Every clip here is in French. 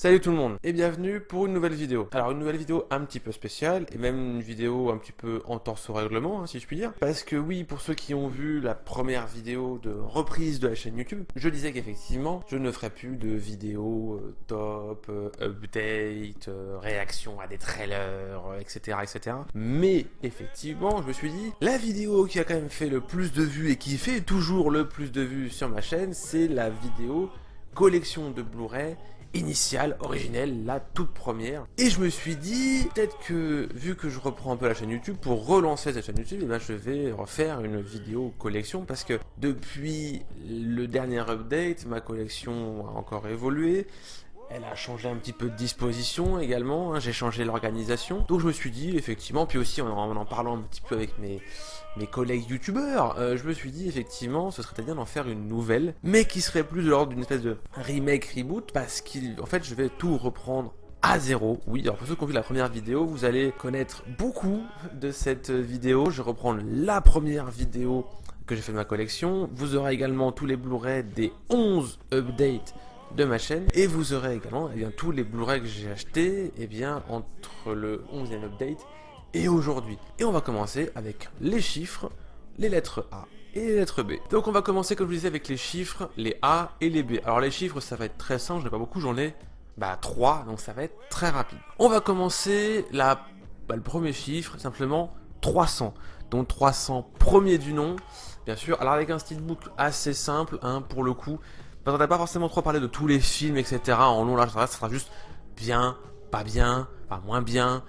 Salut tout le monde et bienvenue pour une nouvelle vidéo. Alors une nouvelle vidéo un petit peu spéciale et même une vidéo un petit peu en torse au règlement si je puis dire. Parce que oui, pour ceux qui ont vu la première vidéo de reprise de la chaîne YouTube, je disais qu'effectivement je ne ferai plus de vidéos top, update, réaction à des trailers, etc., etc. Mais effectivement je me suis dit, la vidéo qui a quand même fait le plus de vues et qui fait toujours le plus de vues sur ma chaîne, c'est la vidéo collection de Blu-ray initiale, originelle, la toute première. Et je me suis dit, peut-être que, vu que je reprends un peu la chaîne YouTube, pour relancer cette chaîne YouTube, eh ben, je vais refaire une vidéo collection, parce que depuis le dernier update, ma collection a encore évolué. Elle a changé un petit peu de disposition également, hein, j'ai changé l'organisation. Donc je me suis dit, effectivement, puis aussi en parlant un petit peu avec mes collègues youtubeurs, je me suis dit, effectivement, ce serait très bien d'en faire une nouvelle, mais qui serait plus de l'ordre d'une espèce de remake, reboot, parce qu'en fait, je vais tout reprendre à zéro. Oui, alors pour ceux qui ont vu la première vidéo, vous allez connaître beaucoup de cette vidéo. Je vais reprendre la première vidéo que j'ai fait de ma collection. Vous aurez également tous les Blu-ray des 11 updates de ma chaîne, et vous aurez également tous les Blu-ray que j'ai achetés entre le 11e update et aujourd'hui. Et on va commencer avec les chiffres, les lettres A et les lettres B. Donc on va commencer comme je vous disais avec les chiffres, les A et les B. Alors les chiffres ça va être très simple, j'en ai pas beaucoup, j'en ai 3, donc ça va être très rapide. On va commencer le premier chiffre, simplement 300. Donc 300 premier du nom, bien sûr. Alors avec un steelbook assez simple, hein, pour le coup. On va pas forcément trop parler de tous les films, etc. En long, là, ça sera juste bien, pas bien, pas moins bien.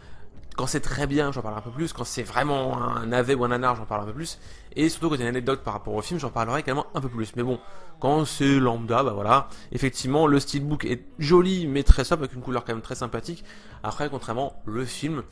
Quand c'est très bien, j'en parlerai un peu plus. Quand c'est vraiment un navet ou un nanar, j'en parle un peu plus. Et surtout quand il y a une anecdote par rapport au film, j'en parlerai également un peu plus. Mais bon, quand c'est lambda, bah voilà. Effectivement, le steelbook est joli, mais très sobre, avec une couleur quand même très sympathique. Après, contrairement, le film,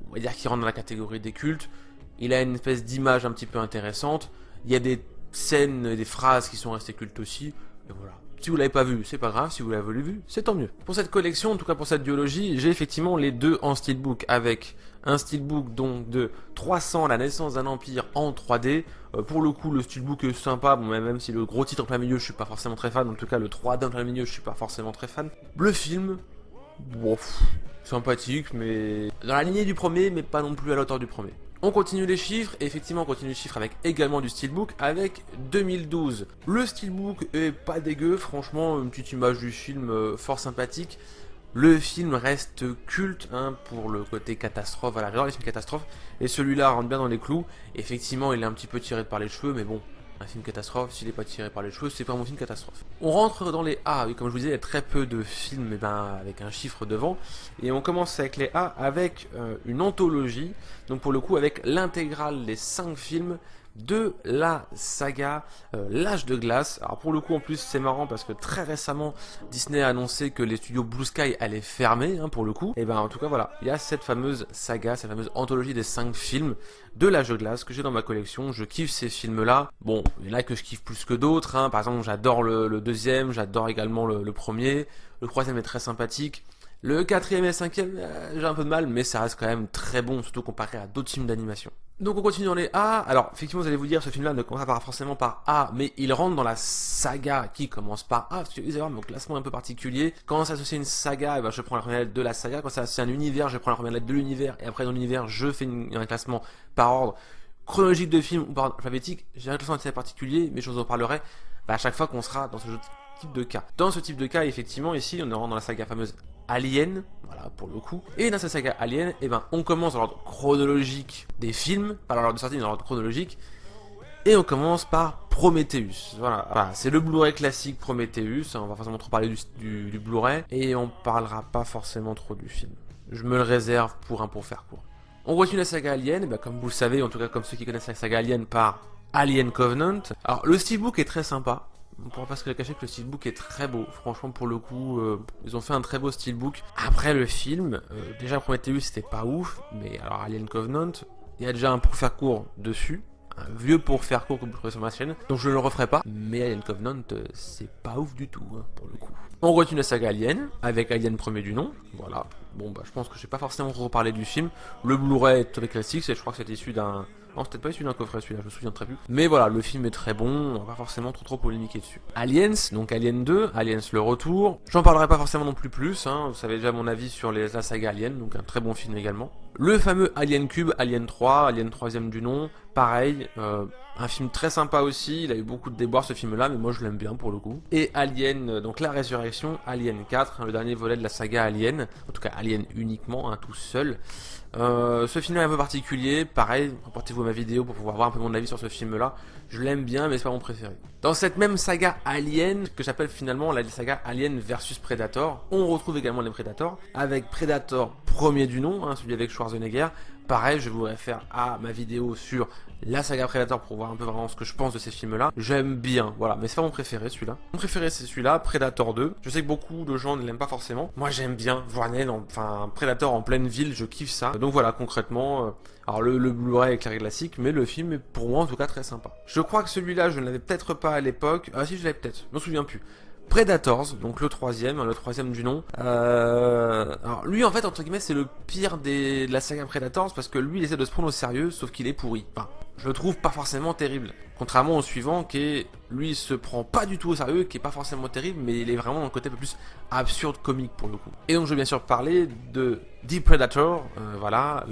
on va dire qu'il rentre dans la catégorie des cultes. Il a une espèce d'image un petit peu intéressante. Il y a des scènes et des phrases qui sont restées cultes aussi. Et voilà. Si vous l'avez pas vu, c'est pas grave. Si vous l'avez vu, c'est tant mieux. Pour cette collection, en tout cas pour cette duologie, j'ai effectivement les deux en steelbook, avec un steelbook donc de 300, la naissance d'un empire en 3D. Pour le coup, le steelbook est sympa, bon, même si le gros titre en plein milieu, je suis pas forcément très fan. En tout cas, le 3D en plein milieu, je suis pas forcément très fan. Le film, bon, sympathique, mais dans la lignée du premier, mais pas non plus à l'auteur du premier. On continue les chiffres, et effectivement on continue les chiffres avec également du steelbook, avec 2012. Le steelbook est pas dégueu, franchement, une petite image du film fort sympathique. Le film reste culte, hein, pour le côté catastrophe, voilà, j'adore les films catastrophes, et celui-là rentre bien dans les clous. Effectivement il est un petit peu tiré par les cheveux, mais bon, un film catastrophe, s'il n'est pas tiré par les cheveux, c'est pas mon film catastrophe. On rentre dans les A, oui, comme je vous disais, il y a très peu de films avec un chiffre devant, et on commence avec les A avec une anthologie, donc pour le coup avec l'intégrale des 5 films de la saga L'Âge de Glace. Alors pour le coup en plus c'est marrant parce que très récemment Disney a annoncé que les studios Blue Sky allaient fermer, hein, pour le coup. Et ben en tout cas voilà, il y a cette fameuse saga, cette fameuse anthologie des 5 films de L'Âge de Glace que j'ai dans ma collection. Je kiffe ces films là. Bon, il y en a que je kiffe plus que d'autres, hein. Par exemple j'adore le deuxième, j'adore également le premier. Le troisième est très sympathique. Le quatrième et le cinquième, j'ai un peu de mal, mais ça reste quand même très bon, surtout comparé à d'autres films d'animation. Donc on continue dans les A. Alors effectivement vous allez vous dire, ce film-là ne commence pas forcément par A, mais il rentre dans la saga qui commence par A, parce que vous allez voir mon classement est un peu particulier. Quand s'associe une saga, je prends la première lettre de la saga. Quand c'est un univers, je prends la première lettre de l'univers, et après dans l'univers, je fais un classement par ordre chronologique de film ou par ordre alphabétique. J'ai un classement assez particulier, mais je vous en parlerai à chaque fois qu'on sera dans ce type de cas. Dans ce type de cas, effectivement, ici, on rentre dans la saga fameuse Alien, voilà, pour le coup. Et dans cette saga Alien, on commence dans l'ordre chronologique des films, pas dans l'ordre de sortie, mais dans l'ordre chronologique. Et on commence par Prometheus. Voilà. C'est le Blu-ray classique Prometheus. On va forcément trop parler du Blu-ray. Et on parlera pas forcément trop du film. Je me le réserve pour faire court. On continue la saga Alien, comme vous le savez, en tout cas comme ceux qui connaissent la saga Alien, par Alien Covenant. Alors le steelbook est très sympa. On pourra pas se le cacher que le steelbook est très beau. Franchement, pour le coup, ils ont fait un très beau steelbook. Après le film, déjà Prometheus c'était pas ouf, mais alors Alien Covenant, il y a déjà un pour faire court dessus. Un vieux pour faire court que vous trouvez sur ma chaîne, donc je ne le referai pas. Mais Alien Covenant, c'est pas ouf du tout, hein, pour le coup. On continue la saga Alien, avec Alien premier du nom, voilà. Bon je pense que je vais pas forcément reparler du film. Le Blu-ray est très classique, je crois que c'est issu d'un Non, c'était pas issu d'un coffret celui-là, je me souviens très plus. Mais voilà, le film est très bon, on va pas forcément trop polémiquer dessus. Aliens, donc Alien 2, Aliens le retour. J'en parlerai pas forcément non plus, hein. Vous savez déjà mon avis sur la saga Alien, donc un très bon film également. Le fameux Alien Cube, Alien 3, Alien 3ème du nom, pareil, un film très sympa aussi, il a eu beaucoup de déboires ce film-là, mais moi je l'aime bien pour le coup. Et Alien, donc la résurrection, Alien 4, hein, le dernier volet de la saga Alien, en tout cas Alien uniquement, hein, tout seul. Ce film est un peu particulier, pareil, rapportez-vous à ma vidéo pour pouvoir voir un peu mon avis sur ce film-là. Je l'aime bien, mais c'est pas mon préféré. Dans cette même saga Alien, que j'appelle finalement la saga Alien versus Predator, on retrouve également les Predators, avec Predator premier du nom, hein, celui avec Schwarzenegger. Pareil, je vous réfère à ma vidéo sur la saga Predator pour voir un peu vraiment ce que je pense de ces films-là. J'aime bien, voilà, mais c'est pas mon préféré celui-là. Mon préféré c'est celui-là, Predator 2. Je sais que beaucoup de gens ne l'aiment pas forcément. Moi j'aime bien voir enfin Predator en pleine ville, je kiffe ça. Donc voilà, concrètement, alors le Blu-ray est clair et classique, mais le film est pour moi en tout cas très sympa. Je crois que celui-là, je ne l'avais peut-être pas à l'époque. Ah si, je l'avais peut-être, je m'en souviens plus. Predators, donc le troisième du nom. Alors lui en fait entre guillemets c'est le pire de la saga Predators parce que lui il essaie de se prendre au sérieux sauf qu'il est pourri. Enfin, je le trouve pas forcément terrible. Contrairement au suivant qui est, lui il se prend pas du tout au sérieux, qui est pas forcément terrible mais il est vraiment dans le côté un peu plus absurde comique pour le coup. Et donc je vais bien sûr parler de The Predator, voilà,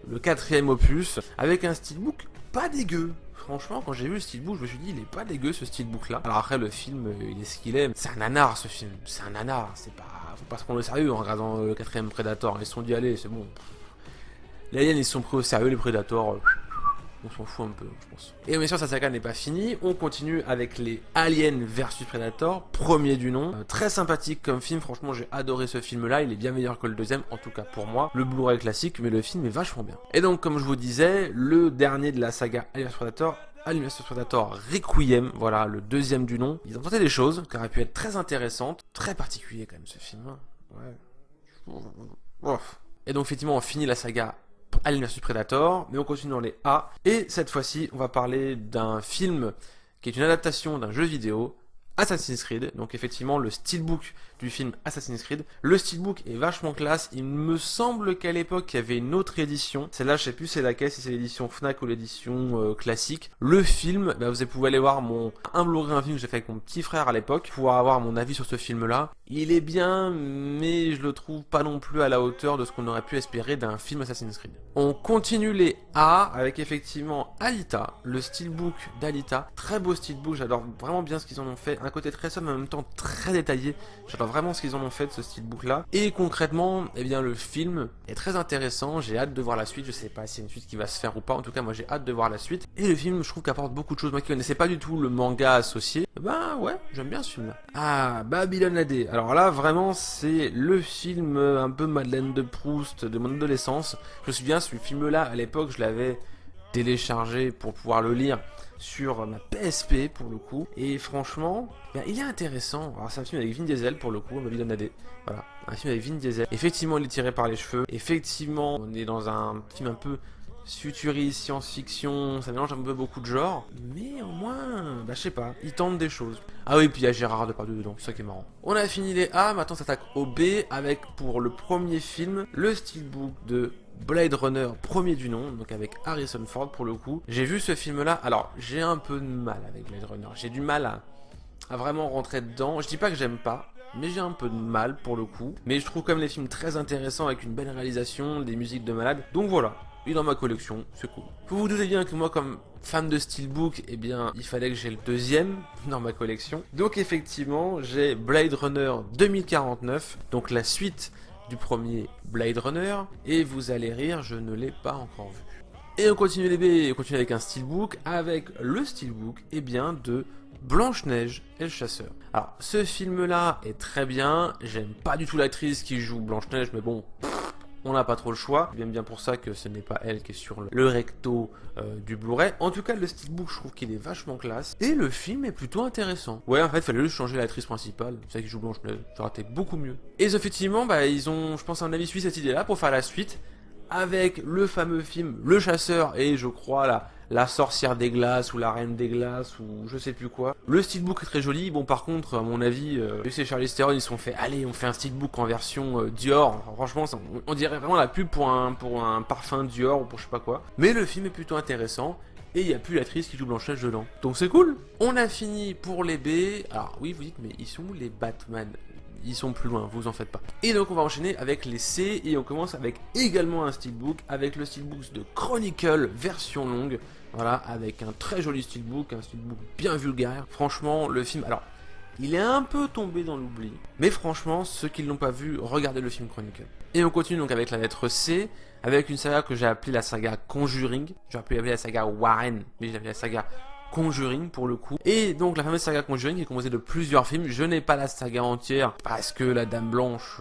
le quatrième opus avec un steelbook pas dégueu. Franchement, quand j'ai vu le steelbook, je me suis dit, il est pas dégueu ce steelbook là. Alors après, le film, il est ce qu'il est. C'est un nanar ce film. C'est un nanar. C'est pas. Faut pas se prendre au sérieux en regardant le quatrième Predator. Ils se sont dit, allez, c'est bon. Les aliens, ils se sont pris au sérieux. Les Predators, on s'en fout un peu, je pense. Et bien sûr, sa saga n'est pas finie. On continue avec les Aliens versus Predator, premier du nom. Très sympathique comme film. Franchement, j'ai adoré ce film-là. Il est bien meilleur que le deuxième, en tout cas pour moi. Le Blu-ray classique, mais le film est vachement bien. Et donc, comme je vous disais, le dernier de la saga Aliens versus Predator, Alien vs Predator Requiem, voilà, le deuxième du nom. Ils ont tenté des choses qui auraient pu être très intéressantes. Très particulier quand même ce film. Ouais. Et donc, effectivement, on finit la saga Alien vs Predator, mais on continue dans les A. Et cette fois-ci, on va parler d'un film qui est une adaptation d'un jeu vidéo, Assassin's Creed. Donc effectivement, le steelbook du film Assassin's Creed. Le steelbook est vachement classe. Il me semble qu'à l'époque, il y avait une autre édition. Celle-là, je sais plus c'est laquelle, si c'est l'édition Fnac ou l'édition classique. Le film, bah, vous pouvez aller voir un Blu-ray, un film que j'ai fait avec mon petit frère à l'époque, pour avoir mon avis sur ce film-là. Il est bien, mais je le trouve pas non plus à la hauteur de ce qu'on aurait pu espérer d'un film Assassin's Creed. On continue les A avec effectivement Alita, le steelbook d'Alita. Très beau steelbook, j'adore vraiment bien ce qu'ils en ont fait. Un côté très sobre mais en même temps très détaillé. J'adore vraiment ce qu'ils en ont fait de ce steelbook là. Et concrètement, eh bien le film est très intéressant, j'ai hâte de voir la suite. Je sais pas si c'est une suite qui va se faire ou pas, en tout cas moi j'ai hâte de voir la suite. Et le film, je trouve qu'apporte beaucoup de choses. Moi qui connaissais pas du tout le manga associé, bah ouais, j'aime bien ce film là. Ah, Babylon AD. Alors là vraiment c'est le film un peu Madeleine de Proust de mon adolescence. Je me souviens, ce film là à l'époque je l'avais téléchargé pour pouvoir le lire sur ma PSP pour le coup, et franchement ben, il est intéressant. Alors c'est un film avec Vin Diesel pour le coup, Babylon AD, voilà, un film avec Vin Diesel. Effectivement il est tiré par les cheveux, effectivement on est dans un film un peu futuriste, science-fiction, ça mélange un peu beaucoup de genres, mais au moins, bah je sais pas, ils tentent des choses. Ah oui, puis il y a Gérard Depardieu dedans, c'est ça qui est marrant. On a fini les A, maintenant ça s'attaque au B, avec pour le premier film, le steelbook de Blade Runner, premier du nom, donc avec Harrison Ford pour le coup. J'ai vu ce film là, alors j'ai un peu de mal avec Blade Runner, j'ai du mal à vraiment rentrer dedans. Je dis pas que j'aime pas, mais j'ai un peu de mal pour le coup. Mais je trouve quand même les films très intéressants avec une belle réalisation, des musiques de malade. Donc voilà, il est dans ma collection, c'est cool. Vous vous doutez bien que moi comme fan de steelbook, eh bien il fallait que j'ai le deuxième dans ma collection. Donc effectivement, j'ai Blade Runner 2049, donc la suite du premier Blade Runner, et vous allez rire, je ne l'ai pas encore vu. Et on continue les B, on continue avec un steelbook, avec le steelbook, eh bien, de Blanche-Neige et le Chasseur. Alors, ce film-là est très bien, j'aime pas du tout l'actrice qui joue Blanche-Neige, mais bon, on n'a pas trop le choix. C'est bien pour ça que ce n'est pas elle qui est sur le recto du Blu-ray. En tout cas, le steelbook, je trouve qu'il est vachement classe. Et le film est plutôt intéressant. Ouais, en fait, il fallait juste changer l'actrice principale. C'est elle qui joue Blanche-Neige. Ça aurait été beaucoup mieux. Et effectivement, bah, ils ont, je pense, à mon avis, suivi cette idée-là pour faire la suite avec le fameux film Le Chasseur et je crois la sorcière des glaces ou la reine des glaces ou je sais plus quoi. Le steelbook est très joli. Bon, par contre, à mon avis, c'est Charlize Theron, ils se sont fait, allez, on fait un steelbook en version Dior. Enfin, franchement, on dirait vraiment la pub pour un parfum Dior ou pour je sais pas quoi. Mais le film est plutôt intéressant. Et il n'y a plus l'actrice qui joue Blanche-Neige dedans. Donc c'est cool. On a fini pour les B. Alors oui, vous dites, mais ils sont où les Batman? Ils sont plus loin, vous en faites pas. Et donc on va enchaîner avec les C. Et on commence avec également un steelbook. Avec le steelbook de Chronicle version longue. Voilà, avec un très joli steelbook. Un steelbook bien vulgaire. Franchement, le film... Alors, il est un peu tombé dans l'oubli. Mais franchement, ceux qui ne l'ont pas vu, regardez le film Chronicle. Et on continue donc avec la lettre C, avec une saga que j'ai appelée la saga Conjuring. J'aurais pu l'appeler la saga Warren, mais j'ai appelé la saga Conjuring pour le coup. Et donc la fameuse saga Conjuring qui est composée de plusieurs films. Je n'ai pas la saga entière parce que la Dame Blanche,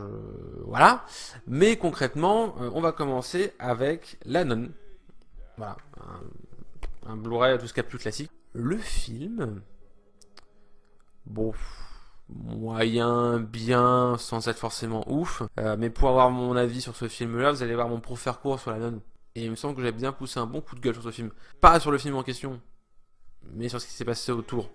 voilà. Mais concrètement, on va commencer avec La Nonne. Voilà, un Blu-ray tout ce qu'il y a de plus classique. Le film... Bon, moyen, bien, sans être forcément ouf. Mais pour avoir mon avis sur ce film-là, vous allez voir mon pour faire court sur La Nonne. Et il me semble que j'ai bien poussé un bon coup de gueule sur ce film. Pas sur le film en question, mais sur ce qui s'est passé autour,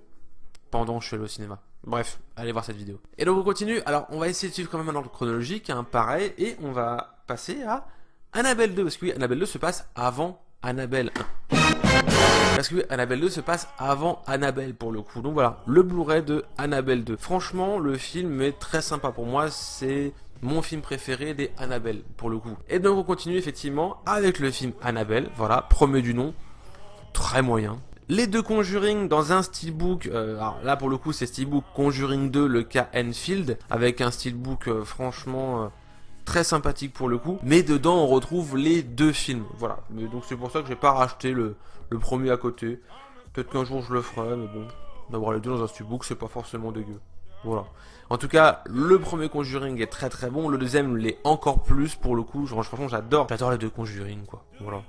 pendant que je suis allé au cinéma. Bref, allez voir cette vidéo. Et donc on continue. Alors, on va essayer de suivre quand même un ordre chronologique, hein, pareil, et on va passer à Annabelle 2. Parce que oui, Annabelle 2 se passe avant Annabelle 1. Parce que Annabelle 2 se passe avant Annabelle pour le coup. Donc voilà, le Blu-ray de Annabelle 2. Franchement, le film est très sympa pour moi. C'est mon film préféré des Annabelle pour le coup. Et donc on continue effectivement avec le film Annabelle. Voilà, premier du nom. Très moyen. Les deux Conjuring dans un steelbook. Alors là pour le coup c'est steelbook Conjuring 2, le cas Enfield. Avec un steelbook franchement... très sympathique pour le coup, mais dedans on retrouve les deux films, voilà. Mais donc c'est pour ça que j'ai pas racheté le premier à côté. Peut-être qu'un jour je le ferai, mais bon, d'avoir les deux dans un steelbook c'est pas forcément dégueu. Voilà. En tout cas, le premier Conjuring est très très bon, le deuxième l'est encore plus pour le coup. Franchement j'adore les deux Conjuring quoi. Voilà.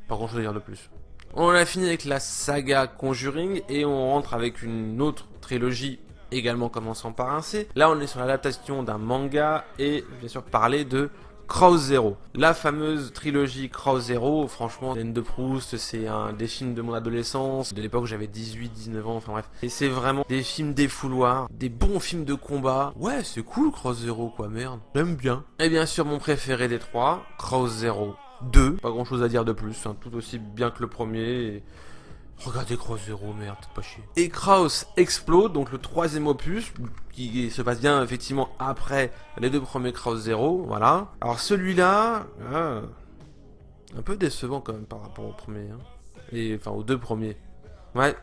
Pas grand chose à dire de plus. On a fini avec la saga Conjuring et on rentre avec une autre trilogie également commençant par un C. Là on est sur l'adaptation d'un manga et bien sûr parler de Crow Zero. La fameuse trilogie Crow Zero, franchement, Hélène de Proust, c'est un des films de mon adolescence, de l'époque où j'avais 18-19 ans, enfin bref. Et c'est vraiment des films défouloirs, des bons films de combat. Ouais, c'est cool Crow Zero quoi, merde. J'aime bien. Et bien sûr mon préféré des trois, Crow Zero 2. Pas grand chose à dire de plus, hein, tout aussi bien que le premier. Et... regardez Crow Zero, merde, pas chier. Et Kraus Explode, donc le troisième opus, qui se passe bien effectivement après les deux premiers Kraus Zero, voilà. Alors celui-là, un peu décevant quand même par rapport au premier, hein. Et enfin aux deux premiers. Ouais.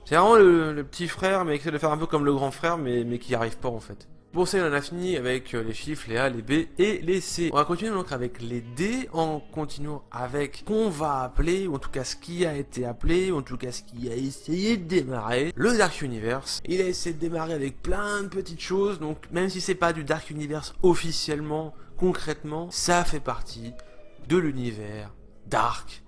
C'est vraiment le petit frère, mais qui essaie de faire un peu comme le grand frère, mais qui n'y arrive pas en fait. Bon, ça, on en a fini avec les chiffres, les A, les B et les C. On va continuer donc avec les D en continuant avec ce qu'on va appeler, ou en tout cas ce qui a été appelé, ou en tout cas ce qui a essayé de démarrer, le Dark Universe. Il a essayé de démarrer avec plein de petites choses, donc même si c'est pas du Dark Universe officiellement, concrètement, ça fait partie de l'univers Dark,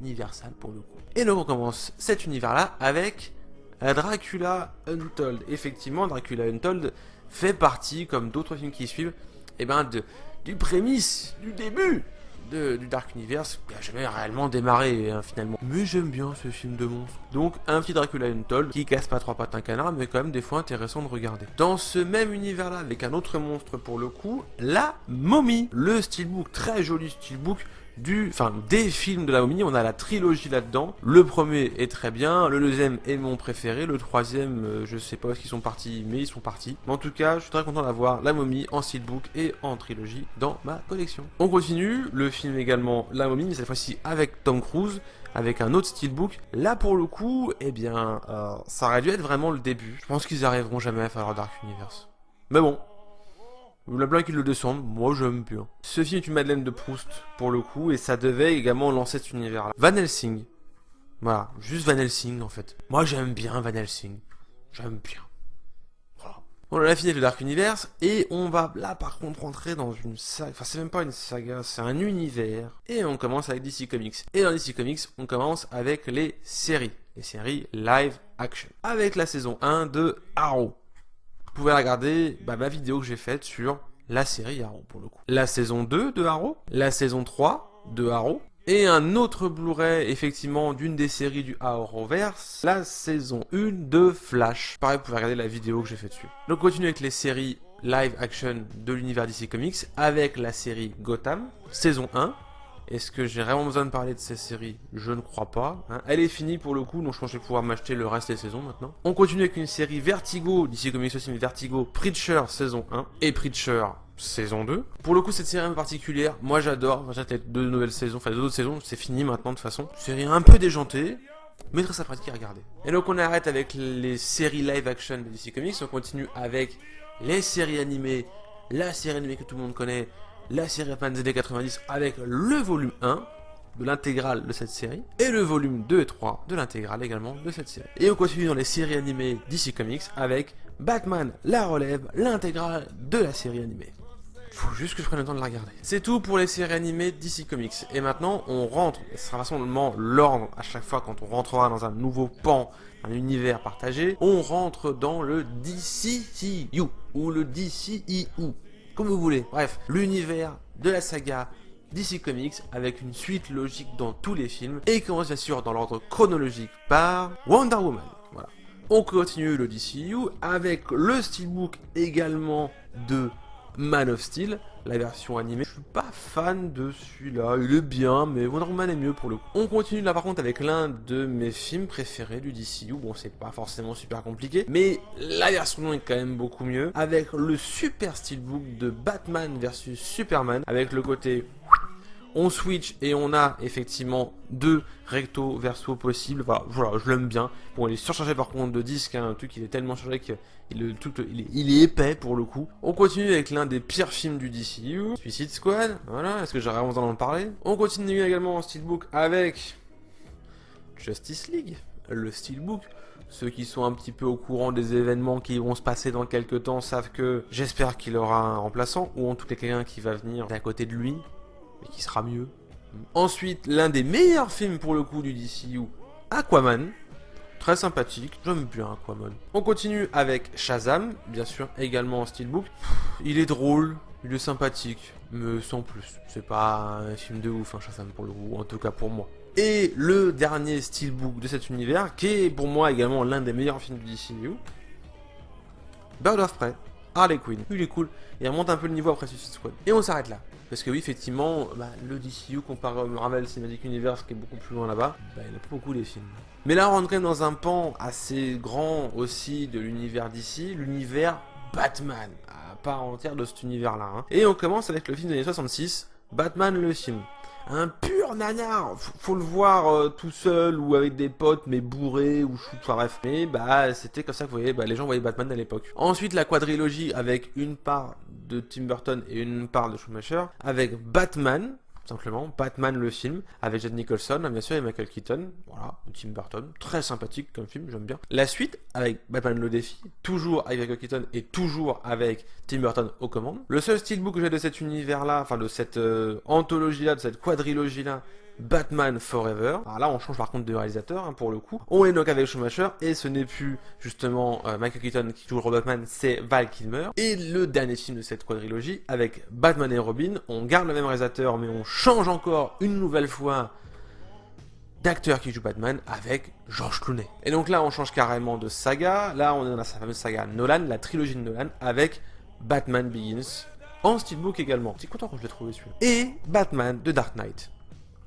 Universal pour le coup. Et donc on commence cet univers-là avec Dracula Untold. Effectivement, Dracula Untold fait partie, comme d'autres films qui suivent, du prémisse, du début du Dark Universe, qui n'a jamais réellement démarré finalement. Mais j'aime bien ce film de monstre. Donc un petit Dracula Untold qui casse pas trois pattes un canard, mais quand même des fois intéressant de regarder. Dans ce même univers-là, avec un autre monstre pour le coup, la momie. Le steelbook, très joli steelbook, des films de la momie. On a la trilogie là-dedans. Le premier est très bien, le deuxième est mon préféré, le troisième, je sais pas où est-ce qu'ils sont partis, mais ils sont partis. Mais en tout cas, je suis très content d'avoir la momie en steelbook et en trilogie dans ma collection. On continue, le film également La momie, mais cette fois-ci avec Tom Cruise, avec un autre steelbook. Là pour le coup, ça aurait dû être vraiment le début. Je pense qu'ils arriveront jamais à faire leur Dark Universe. Mais bon. La blague qu'ils le descendent, moi j'aime bien. Ce film est une Madeleine de Proust pour le coup, et ça devait également lancer cet univers-là. Van Helsing. Voilà, juste Van Helsing en fait. Moi j'aime bien Van Helsing. J'aime bien. Voilà. On a fini avec le Dark Universe, et on va là par contre rentrer dans une saga. Enfin c'est même pas une saga, c'est un univers. Et on commence avec DC Comics. Et dans DC Comics, on commence avec les séries. Les séries live action. Avec la saison 1 de Arrow. Vous pouvez regarder ma vidéo que j'ai faite sur la série Arrow pour le coup. La saison 2 de Arrow, la saison 3 de Arrow, et un autre Blu-ray effectivement d'une des séries du Arrowverse, la saison 1 de Flash. Pareil, vous pouvez regarder la vidéo que j'ai fait dessus. Donc on continue avec les séries live action de l'univers DC Comics avec la série Gotham, saison 1. Est-ce que j'ai vraiment besoin de parler de cette série? Je ne crois pas. Hein. Elle est finie pour le coup, donc je pense que je vais pouvoir m'acheter le reste des saisons maintenant. On continue avec une série Vertigo, DC Comics aussi, mais Vertigo, Preacher saison 1 et Preacher saison 2. Pour le coup, cette série un peu particulière, moi j'adore. J'ai les deux nouvelles saisons, enfin les deux autres saisons, c'est fini maintenant de toute façon. Série un peu déjantée, mais très sympathique à regarder. Et donc on arrête avec les séries live action de DC Comics, on continue avec les séries animées, la série animée que tout le monde connaît, la série Batman des années 90 avec le volume 1 de l'intégrale de cette série et le volume 2 et 3 de l'intégrale également de cette série. Et on continue dans les séries animées DC Comics avec Batman la relève, l'intégrale de la série animée. Faut juste que je prenne le temps de la regarder. C'est tout pour les séries animées DC Comics. Et maintenant, on rentre, ce sera facilement l'ordre à chaque fois quand on rentrera dans un nouveau pan, un univers partagé, on rentre dans le DCU ou le DCEU, comme vous voulez. Bref, l'univers de la saga DC Comics avec une suite logique dans tous les films et qui commence bien sûr dans l'ordre chronologique par Wonder Woman. Voilà. On continue le DCU avec le steelbook également de Man of Steel, la version animée. Je suis pas fan de celui-là, il est bien, mais Wonder Woman est mieux pour le coup. On continue là par contre avec l'un de mes films préférés du DCU. Bon, c'est pas forcément super compliqué, mais la version longue est quand même beaucoup mieux. Avec le super steelbook de Batman versus Superman, avec le côté... On switch et on a effectivement deux recto verso possibles. Voilà, je l'aime bien. Bon, il est surchargé par contre de disques, hein, un truc il est tellement chargé qu'il il est épais pour le coup. On continue avec l'un des pires films du DCU, Suicide Squad. Voilà, est-ce que j'ai vraiment besoin d'en parler? On continue également en steelbook avec Justice League, le steelbook. Ceux qui sont un petit peu au courant des événements qui vont se passer dans quelques temps savent que j'espère qu'il aura un remplaçant, ou en tout cas quelqu'un qui va venir à côté de lui, mais qui sera mieux. Ensuite, l'un des meilleurs films pour le coup du DCU, Aquaman. Très sympathique, j'aime bien Aquaman. On continue avec Shazam, bien sûr, également en steelbook. Il est drôle, il est sympathique, mais sans plus. C'est pas un film de ouf, hein, Shazam pour le coup, en tout cas pour moi. Et le dernier steelbook de cet univers, qui est pour moi également l'un des meilleurs films du DCU, Bird of Prey, Harley Quinn. Il est cool, il remonte un peu le niveau après Suicide Squad. Et on s'arrête là. Parce que oui, effectivement, le DCU comparé au Marvel Cinematic Universe qui est beaucoup plus loin là-bas, il n'y a pas beaucoup les films. Mais là, on rentre quand même dans un pan assez grand aussi de l'univers DC, l'univers Batman, à part entière de cet univers-là. Hein. Et on commence avec le film des années 66, Batman le film. Un pur nanar, faut le voir tout seul ou avec des potes mais bourré ou shoot, enfin bref. Mais c'était comme ça que vous voyez, les gens voyaient Batman à l'époque. Ensuite la quadrilogie avec une part de Tim Burton et une part de Schumacher, avec Batman, simplement, Batman le film, avec Jack Nicholson, bien sûr, et Michael Keaton, voilà, Tim Burton, très sympathique comme film, j'aime bien. La suite, avec Batman le défi, toujours avec Michael Keaton et toujours avec Tim Burton aux commandes. Le seul steelbook que j'ai de cet univers-là, enfin de cette anthologie-là, de cette quadrilogie-là, Batman Forever. Alors là, on change par contre de réalisateur, hein, pour le coup. On est donc avec Schumacher, et ce n'est plus justement Michael Keaton qui joue le rôle Batman, c'est Val Kilmer. Et le dernier film de cette quadrilogie, avec Batman et Robin, on garde le même réalisateur, mais on change encore une nouvelle fois d'acteur qui joue Batman avec George Clooney. Et donc là, on change carrément de saga. Là, on est dans la fameuse saga Nolan, la trilogie de Nolan, avec Batman Begins, en steelbook également. Je suis content quand je l'ai trouvé celui-là. Et Batman de Dark Knight.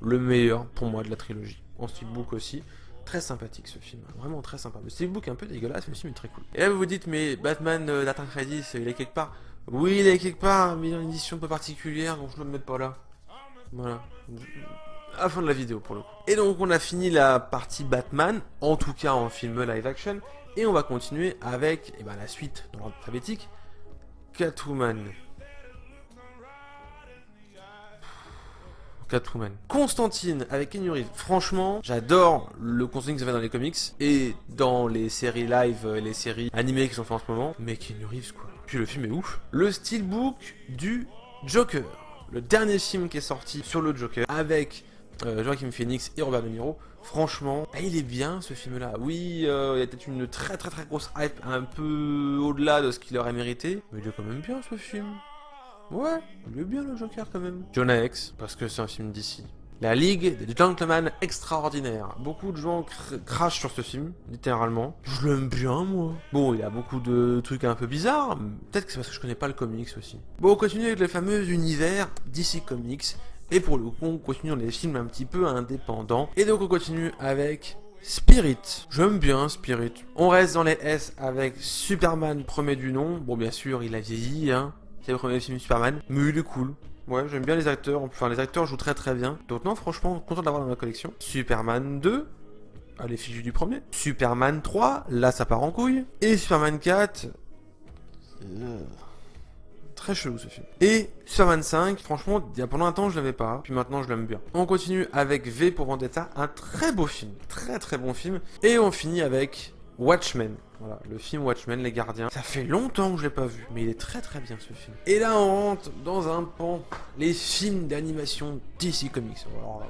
Le meilleur pour moi de la trilogie. En steelbook aussi. Très sympathique ce film, vraiment très sympa. Le steelbook est un peu dégueulasse, mais le film est très cool. Et là vous vous dites, mais Batman d'Arkham Knight, il est quelque part. Oui, il est quelque part, mais il a une édition un peu particulière, donc je ne le mets pas là. Voilà. À la fin de la vidéo pour le coup. Et donc on a fini la partie Batman, en tout cas en film live action. Et on va continuer avec la suite dans l'ordre alphabétique. Catwoman. Constantine avec Keanu Reeves. Franchement, j'adore le Constantine que ça fait dans les comics et dans les séries live, les séries animées qui sont faites en ce moment. Mais Keanu Reeves quoi. Puis le film est ouf. Le steelbook du Joker. Le dernier film qui est sorti sur le Joker avec Joaquin Phoenix et Robert De Niro. Franchement, il est bien ce film-là. Oui, il y a peut-être une très grosse hype un peu au-delà de ce qu'il aurait mérité. Mais il est quand même bien ce film. Ouais, il est bien le Joker quand même. Jonah Hex, parce que c'est un film d'ici. La Ligue des Gentlemen Extraordinaires. Beaucoup de gens crachent sur ce film, littéralement. Je l'aime bien, moi. Bon, il y a beaucoup de trucs un peu bizarres. Peut-être que c'est parce que je connais pas le comics aussi. Bon, on continue avec le fameux univers DC Comics. Et pour le coup, on continue dans les films un petit peu indépendants. Et donc, on continue avec Spirit. J'aime bien Spirit. On reste dans les S avec Superman premier du nom. Bon, bien sûr, il a vieilli, hein. C'est le premier film Superman. Mais il est cool. Ouais, j'aime bien les acteurs. Enfin, les acteurs jouent très très bien. Donc non, franchement, content de l'avoir dans ma collection. Superman 2. À l'effigie du premier. Superman 3. Là, ça part en couille. Et Superman 4. Très chelou ce film. Et Superman 5, franchement, il y a pendant un temps je l'avais pas, puis maintenant je l'aime bien. On continue avec V pour Vendetta, un très beau film, très très bon film. Et on finit avec Watchmen. Voilà, le film Watchmen, Les Gardiens. Ça fait longtemps que je l'ai pas vu, mais il est très très bien ce film. Et là on rentre dans un pan, les films d'animation DC Comics. Alors,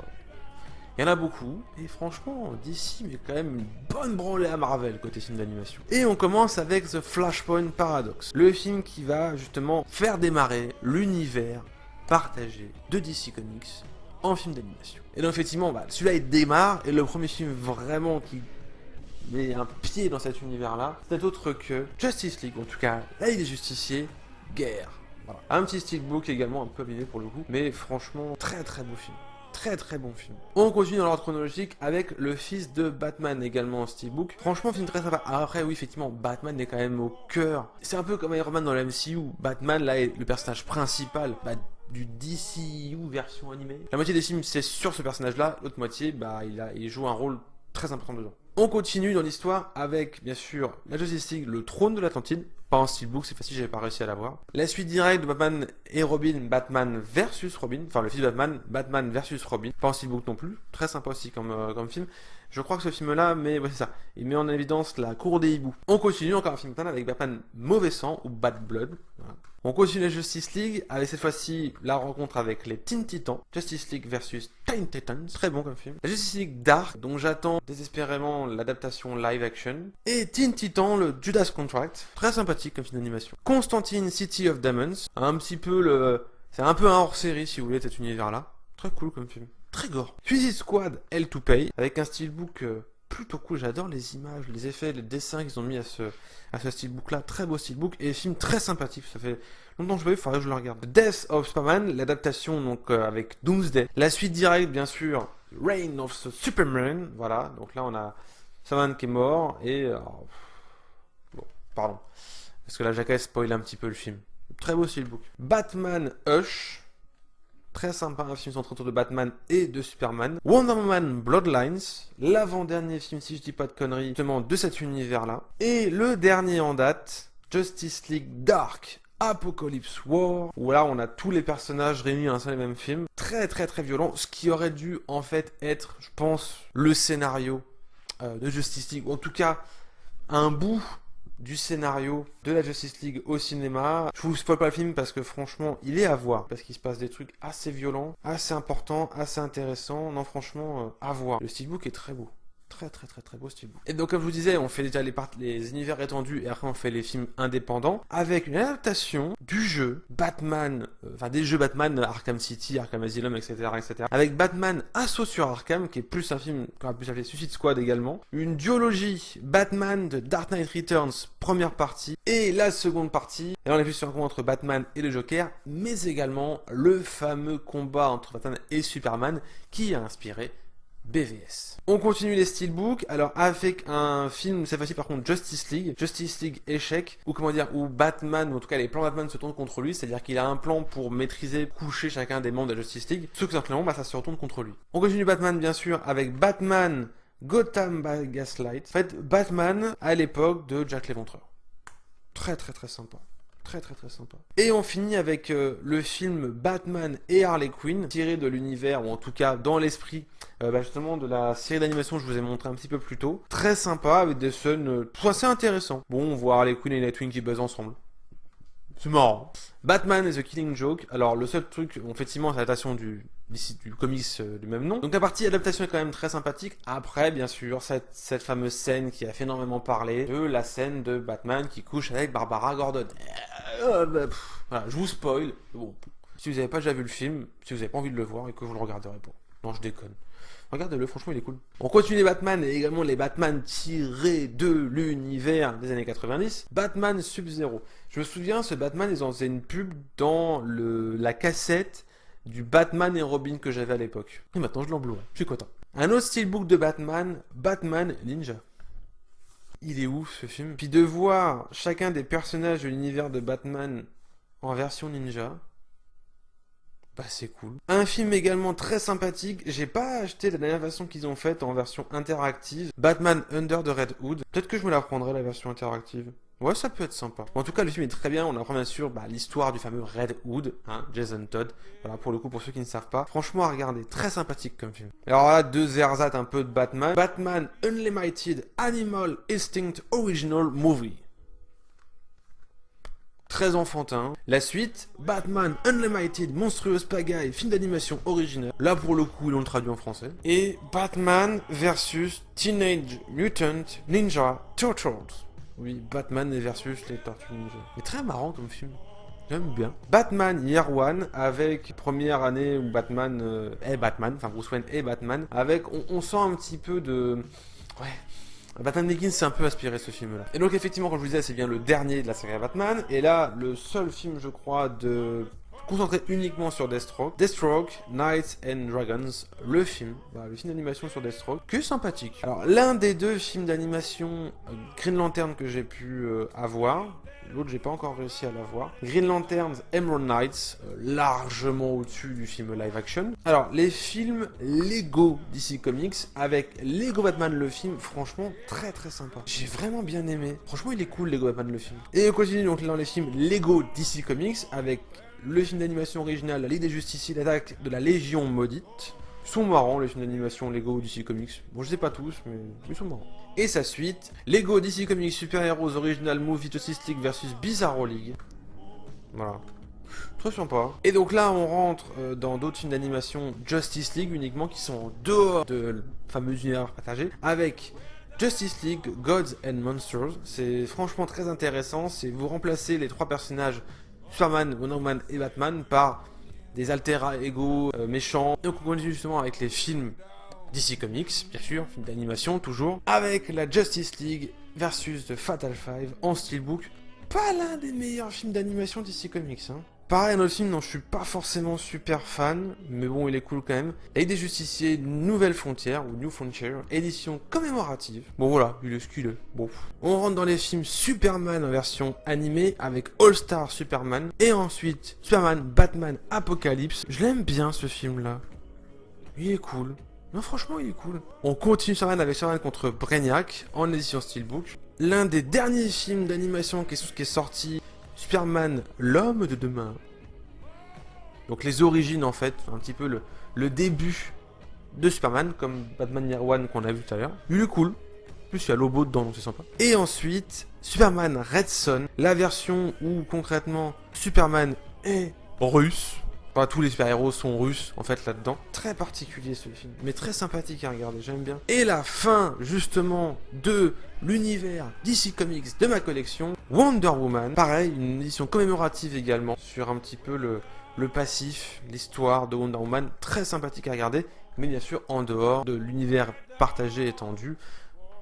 il y en a beaucoup, et franchement, DC met quand même une bonne branlée à Marvel côté film d'animation. Et on commence avec The Flashpoint Paradox, le film qui va justement faire démarrer l'univers partagé de DC Comics en film d'animation. Et donc effectivement, celui-là il démarre, et le premier film vraiment qui met un pied dans cet univers-là, c'est autre que Justice League, en tout cas, là il est justicier, guerre. Voilà. Un petit steelbook également, un peu abîmé pour le coup, mais franchement, très très beau film. Très très bon film. On continue dans l'ordre chronologique avec le fils de Batman également en steelbook. Franchement, film très sympa. Alors après, oui, effectivement, Batman est quand même au cœur. C'est un peu comme Iron Man dans la MCU. Batman, là, est le personnage principal du DCU version animée. La moitié des films, c'est sur ce personnage-là. L'autre moitié, il joue un rôle très important dedans. On continue dans l'histoire avec, bien sûr, la Justice League, le trône de l'Atlantide. Pas en steelbook, c'est facile, j'avais pas réussi à l'avoir. La suite directe de Batman et Robin, Batman versus Robin. Enfin, le fils de Batman, Batman versus Robin. Pas en steelbook non plus. Très sympa aussi comme film. Je crois que ce film-là, mais ouais, c'est ça. Il met en évidence la cour des hiboux. On continue encore un film Batman avec Batman Mauvais Sang ou Bad Blood. Voilà. On continue la Justice League avec cette fois-ci la rencontre avec les Teen Titans. Justice League versus Teen Titans. Très bon comme film. La Justice League Dark, dont j'attends désespérément l'adaptation live action. Et Teen Titans, le Judas Contract. Très sympathique comme film d'animation. Constantine City of Demons. Un petit peu c'est un peu un hors-série si vous voulez cet univers-là. Très cool comme film. Très gore. Suicide Squad, Hell to Pay. Avec un steelbook plutôt cool. J'adore les images, les effets, les dessins qu'ils ont mis à ce steelbook-là. Très beau steelbook et film très sympathique. Ça fait longtemps que je l'ai vu, il faudrait que je le regarde. The Death of Superman, l'adaptation donc avec Doomsday. La suite directe, bien sûr, Reign of the Superman. Voilà, donc là on a Superman qui est mort et... bon, pardon. Parce que la jaquette spoil un petit peu le film. Très beau steelbook. Batman Hush. Très sympa, un film centré autour de Batman et de Superman. Wonder Woman Bloodlines, l'avant-dernier film, si je dis pas de conneries, justement de cet univers-là. Et le dernier en date, Justice League Dark Apocalypse War, où là on a tous les personnages réunis dans un seul et même film. Très très très violent, ce qui aurait dû en fait être, je pense, le scénario de Justice League, ou en tout cas un bout du scénario de la Justice League au cinéma. Je vous spoil pas le film parce que franchement il est à voir, parce qu'il se passe des trucs assez violents, assez importants, assez intéressants. Non franchement à voir. Le steelbook est très beau. Très très très très beau steelbook. Et donc comme je vous disais, on fait déjà les univers étendus et après on fait les films indépendants avec une adaptation du jeu Batman, des jeux Batman, Arkham City, Arkham Asylum, etc. etc. Avec Batman Assaut sur Arkham qui est plus un film qu'on a pu appeler Suicide Squad également. Une duologie Batman de Dark Knight Returns, première partie, et la seconde partie. Et là on est plus sur un combat entre Batman et le Joker, mais également le fameux combat entre Batman et Superman qui a inspiré BVS. On continue les steelbooks, alors avec un film, cette fois-ci par contre Justice League échec, ou comment dire, où Batman, ou en tout cas les plans Batman se tournent contre lui, c'est-à-dire qu'il a un plan pour maîtriser, coucher chacun des membres de la Justice League, sauf que simplement ça se retourne contre lui. On continue Batman bien sûr avec Batman Gotham by Gaslight, en fait Batman à l'époque de Jack l'Éventreur. Très très très sympa. Très très très sympa. Et on finit avec le film Batman et Harley Quinn, tiré de l'univers, ou en tout cas dans l'esprit justement de la série d'animation que je vous ai montré un petit peu plus tôt. Très sympa, avec des scènes assez intéressants. Bon, on voit Harley Quinn et Nightwing qui buzzent ensemble. C'est marrant. Batman et The Killing Joke. Alors le seul truc, effectivement, c'est l'adaptation du comics du même nom. Donc la partie adaptation est quand même très sympathique. Après, bien sûr, cette fameuse scène qui a fait énormément parler, de la scène de Batman qui couche avec Barbara Gordon. Voilà, je vous spoil. Bon, si vous n'avez pas déjà vu le film, si vous n'avez pas envie de le voir et que vous le regarderez pas. Non, je déconne. Regardez-le, franchement, il est cool. On continue les Batman et également les Batman tirés de l'univers des années 90. Batman Sub-Zero. Je me souviens, ce Batman, ils ont fait une pub dans la cassette du Batman et Robin que j'avais à l'époque. Et maintenant, je l'embloue. Je suis content. Un autre steelbook de Batman, Batman Ninja. Il est ouf ce film. Puis de voir chacun des personnages de l'univers de Batman en version ninja, bah c'est cool. Un film également très sympathique. J'ai pas acheté la dernière version qu'ils ont faite en version interactive. Batman Under the Red Hood. Peut-être que je me la prendrai la version interactive. Ouais, ça peut être sympa. En tout cas, le film est très bien. On apprend bien sûr l'histoire du fameux Red Hood, hein, Jason Todd. Voilà, pour le coup, pour ceux qui ne savent pas. Franchement, à regarder. Très sympathique comme film. Alors là, deux ersatz un peu de Batman. Batman Unlimited Animal Instinct Original Movie. Très enfantin. La suite, Batman Unlimited Monstrous Pagaille, film d'animation original. Là pour le coup ils l'ont traduit en français. Et Batman versus Teenage Mutant Ninja Turtles. Oui, Batman versus les Tortues Ninja. Mais très marrant comme film. J'aime bien. Batman Year One, avec première année où Batman est Batman, enfin Bruce Wayne est Batman, avec, on sent un petit peu de... Ouais... Batman Begins s'est un peu aspiré ce film-là. Et donc effectivement, comme je vous disais, c'est bien le dernier de la série Batman. Et là, le seul film, je crois, concentré uniquement sur Deathstroke. Deathstroke, Knights and Dragons, le film d'animation sur Deathstroke, qui est sympathique. Alors, l'un des deux films d'animation Green Lantern que j'ai pu avoir, l'autre j'ai pas encore réussi à l'avoir. Green Lantern Emerald Knights, largement au-dessus du film live action. Alors, les films Lego DC Comics avec Lego Batman le film, franchement très très sympa. J'ai vraiment bien aimé. Franchement, il est cool Lego Batman le film. Et on continue donc dans les films Lego DC Comics avec le film d'animation original La Ligue des Justiciers, l'attaque de la Légion Maudite. Ils sont marrants les films d'animation Lego DC Comics. Bon, je sais pas tous, mais ils sont marrants. Et sa suite, Lego DC Comics Super Heroes Original Movie Justice League versus Bizarro League. Voilà. Très sympa. Et donc là, on rentre dans d'autres films d'animation Justice League uniquement qui sont en dehors de fameux univers partagé avec Justice League Gods and Monsters. C'est franchement très intéressant. C'est vous remplacez les trois personnages Superman, Wonder Woman et Batman par des alter ego méchants. Donc on continue justement avec les films DC Comics, bien sûr, films d'animation toujours, avec la Justice League versus The Fatal Five en steelbook. Pas l'un des meilleurs films d'animation DC Comics, hein. Pareil, un autre film dont je suis pas forcément super fan, mais bon, il est cool quand même. La Ligue des Justiciers, Nouvelle Frontière, ou New Frontier, édition commémorative. Bon voilà, il est ce qu'il est. Bon. On rentre dans les films Superman en version animée, avec All Star Superman, et ensuite Superman, Batman, Apocalypse. Je l'aime bien ce film-là. Il est cool. Non, franchement, il est cool. On continue Superman avec Superman contre Brainiac, en édition Steelbook. L'un des derniers films d'animation qui est sorti, Superman, l'homme de demain. Donc les origines en fait, un petit peu le début de Superman, comme Batman Year One qu'on a vu tout à l'heure. Il est cool. En plus il y a Lobo dedans, donc c'est sympa. Et ensuite, Superman Red Son, la version où concrètement Superman est russe. Enfin, tous les super-héros sont russes, en fait, là-dedans. Très particulier, ce film. Mais très sympathique à regarder, j'aime bien. Et la fin, justement, de l'univers DC Comics de ma collection, Wonder Woman. Pareil, une édition commémorative également, sur un petit peu le passif, l'histoire de Wonder Woman. Très sympathique à regarder, mais bien sûr, en dehors de l'univers partagé étendu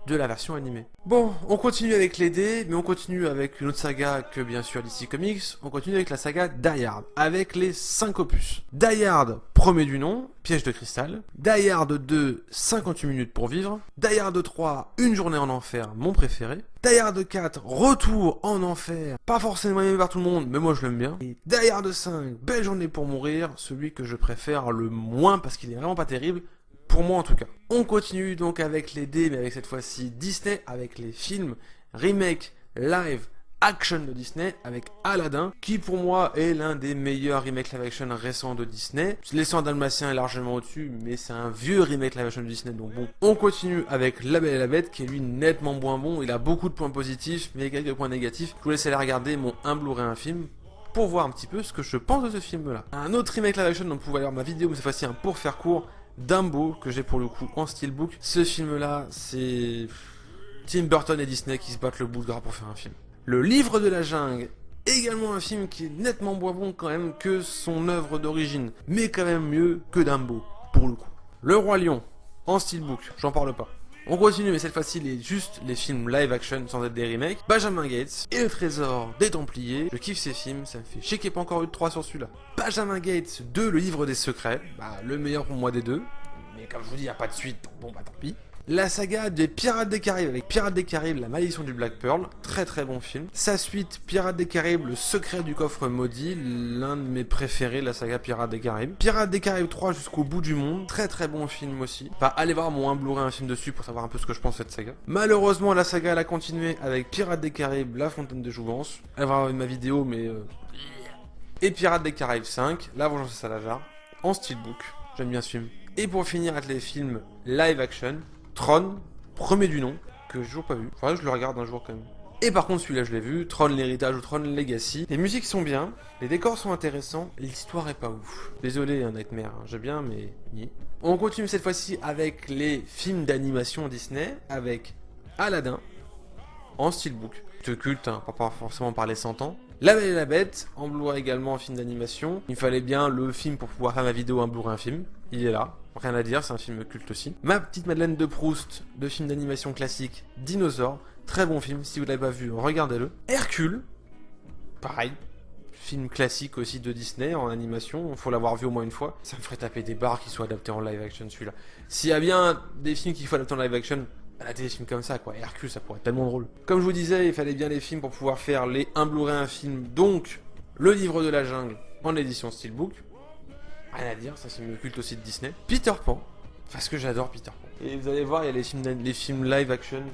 de la version animée. Bon, on continue avec les dés, mais on continue avec une autre saga que bien sûr DC Comics, on continue avec la saga Die Hard, avec les 5 opus. Die Hard, premier du nom, Piège de cristal. Die Hard 2, 58 minutes pour vivre. Die Hard 3, Une journée en enfer, mon préféré. Die Hard 4, Retour en enfer, pas forcément aimé par tout le monde, mais moi je l'aime bien. Et Die Hard 5, Belle journée pour mourir, celui que je préfère le moins parce qu'il est vraiment pas terrible. Pour moi en tout cas. On continue donc avec les dés, mais avec cette fois-ci Disney, avec les films remake live action de Disney, avec Aladdin, qui pour moi est l'un des meilleurs remake live action récents de Disney. Les 100 Dalmatiens est largement au-dessus, mais c'est un vieux remake live action de Disney, donc bon. On continue avec La Belle et la Bête, qui est lui nettement moins bon. Il a beaucoup de points positifs, mais quelques points négatifs. Je vous laisse aller regarder mon humble un film pour voir un petit peu ce que je pense de ce film-là. Un autre remake live action dont vous pouvez aller voir ma vidéo, mais cette fois-ci un pour faire court, Dumbo, que j'ai pour le coup en steelbook. Ce film là, c'est Tim Burton et Disney qui se battent le bout de gras pour faire un film. Le Livre de la jungle Également un film qui est nettement moins bon quand même que son œuvre d'origine, mais quand même mieux que Dumbo, pour le coup. Le Roi Lion, en steelbook, j'en parle pas. On continue, mais cette fois-ci, juste les films live action sans être des remakes. Benjamin Gates et le Trésor des Templiers. Je kiffe ces films, ça me fait chier qu'il n'y ait pas encore eu de 3 sur celui-là. Benjamin Gates 2, le livre des secrets. Bah, le meilleur pour moi des deux. Mais comme je vous dis, il n'y a pas de suite, donc bon, bah tant pis. La saga des Pirates des Caraïbes avec Pirates des Caraïbes, la malédiction du Black Pearl, très très bon film. Sa suite, Pirates des Caraïbes, le secret du coffre maudit, l'un de mes préférés, la saga Pirates des Caraïbes. Pirates des Caraïbes 3 jusqu'au bout du monde, très très bon film aussi. Enfin, allez voir mon Blu-ray un film dessus pour savoir un peu ce que je pense de cette saga. Malheureusement, la saga elle a continué avec Pirates des Caraïbes, la fontaine de jouvence. Allez voir ma vidéo, mais... Et Pirates des Caraïbes 5, la vengeance de Salazar, en steelbook. J'aime bien ce film. Et pour finir avec les films live action, Tron, premier du nom, que j'ai toujours pas vu. Faudrait que je le regarde un jour quand même. Et par contre, celui-là, je l'ai vu, Tron l'héritage ou Tron Legacy. Les musiques sont bien, les décors sont intéressants, l'histoire est pas ouf. Désolé, Nightmare, hein, j'aime bien, mais... On continue cette fois-ci avec les films d'animation Disney, avec Aladdin, en steelbook. Ce culte, hein, pas forcément par les 100 ans. La Belle et la Bête, en Blu-ray également en film d'animation. Il fallait bien le film pour pouvoir faire ma vidéo, un Blu-ray, un film. Il est là, rien à dire, c'est un film culte aussi. Ma petite Madeleine de Proust, de film d'animation classique, Dinosaure. Très bon film, si vous l'avez pas vu, regardez-le. Hercule, pareil. Film classique aussi de Disney en animation, faut l'avoir vu au moins une fois. Ça me ferait taper des barres qui soient adaptés en live action celui-là. S'il y a bien des films qu'il faut adapter en live action, des films comme ça quoi, Hercule ça pourrait être tellement drôle. Comme je vous disais, il fallait bien les films pour pouvoir faire les un Blu-ray un film, donc le livre de la jungle en édition steelbook. Rien à dire, ça c'est le culte aussi de Disney. Peter Pan, parce que j'adore Peter Pan. Et vous allez voir, il y a les films live action,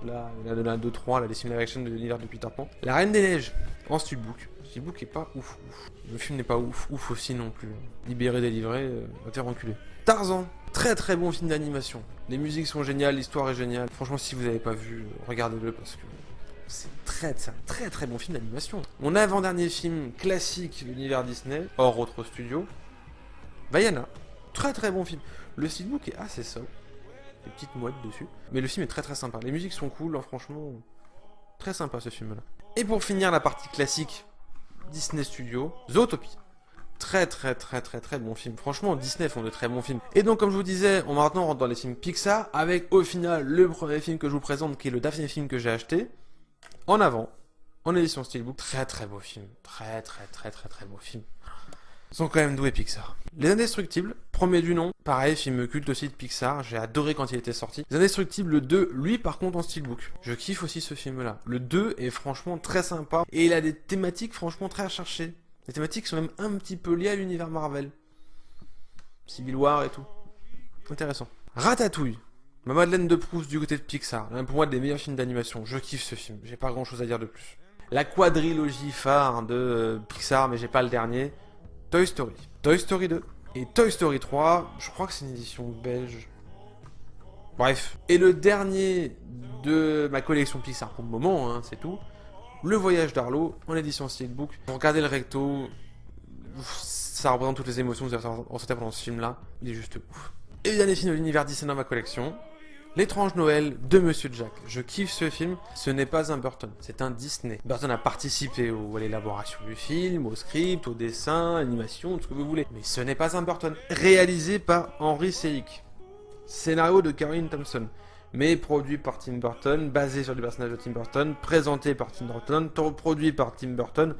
là, il y en a 2-3, là, les films live action de l'univers de Peter Pan. La Reine des Neiges, en steelbook. Steelbook est pas ouf. Le film n'est pas ouf aussi non plus. Libéré, délivré, va te renculer. Tarzan, très très bon film d'animation. Les musiques sont géniales, l'histoire est géniale. Franchement, si vous n'avez pas vu, regardez-le parce que c'est un très très bon film d'animation. Mon avant-dernier film classique de l'univers Disney, hors autre studio, Vaiana. Très très bon film. Le steelbook est assez sobre. Des petites mouettes dessus. Mais le film est très très sympa. Les musiques sont cool, hein, franchement. Très sympa ce film-là. Et pour finir la partie classique, Disney Studio, Zootopie. Très très très très très bon film. Franchement, Disney font de très bons films. Et donc, comme je vous disais, on va maintenant rentrer dans les films Pixar, avec au final le premier film que je vous présente, qui est le dernier film que j'ai acheté, en avant, en édition Steelbook. Très très beau film. Très très très très très beau film. Ils sont quand même doués Pixar. Les Indestructibles, premier du nom, pareil, film culte aussi de Pixar, j'ai adoré quand il était sorti. Les Indestructibles, le 2, lui par contre en steelbook. Je kiffe aussi ce film-là. Le 2 est franchement très sympa, et il a des thématiques franchement très recherchées. Les thématiques sont même un petit peu liées à l'univers Marvel. Civil War et tout. Intéressant. Ratatouille. Ma Madeleine de Proust du côté de Pixar. L'un pour moi des meilleurs films d'animation. Je kiffe ce film, j'ai pas grand chose à dire de plus. La quadrilogie phare de Pixar, mais j'ai pas le dernier. Toy Story. Toy Story 2. Et Toy Story 3, je crois que c'est une édition belge. Bref. Et le dernier de ma collection Pixar pour le moment, hein, c'est tout. Le Voyage d'Arlo, en édition Steelbook. Vous regardez le recto, ça représente toutes les émotions que vous avez ressenties pendant ce film-là. Il est juste ouf. Et le dernier film de l'univers Disney dans ma collection, L'étrange Noël de Monsieur Jack. Je kiffe ce film. Ce n'est pas un Burton, c'est un Disney. Burton a participé à l'élaboration du film, au script, au dessin, à l'animation, tout ce que vous voulez. Mais ce n'est pas un Burton. Réalisé par Henry Selick. Scénario de Caroline Thompson. Mais produit par Tim Burton, basé sur les personnages de Tim Burton, présenté par Tim Burton, produit par Tim Burton.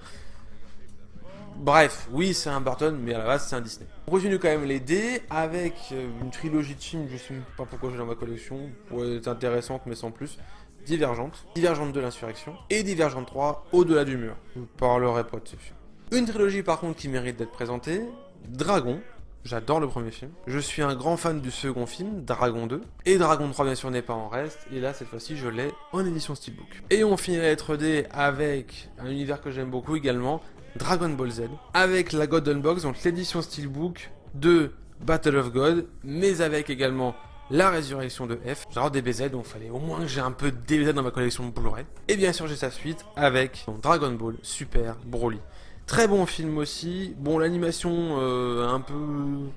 Bref, oui c'est un Burton, mais à la base c'est un Disney. On continue quand même les dés avec une trilogie de films, je sais pas pourquoi j'ai dans ma collection, pour être intéressante mais sans plus. Divergente, Divergente de l'insurrection, et Divergente 3, Au-delà du mur. Je ne parlerai pas de ce film. Une trilogie par contre qui mérite d'être présentée, Dragon. J'adore le premier film. Je suis un grand fan du second film, Dragon 2. Et Dragon 3 bien sûr n'est pas en reste. Et là cette fois-ci je l'ai en édition Steelbook. Et on finit la lettre D avec un univers que j'aime beaucoup également, Dragon Ball Z. Avec la Golden Box, donc l'édition Steelbook de Battle of God. Mais avec également la résurrection de F. J'adore DBZ donc il fallait au moins que j'ai un peu de DBZ dans ma collection de Blu-ray. Et bien sûr j'ai sa suite avec Dragon Ball Super Broly. Très bon film aussi. Bon, l'animation, un peu...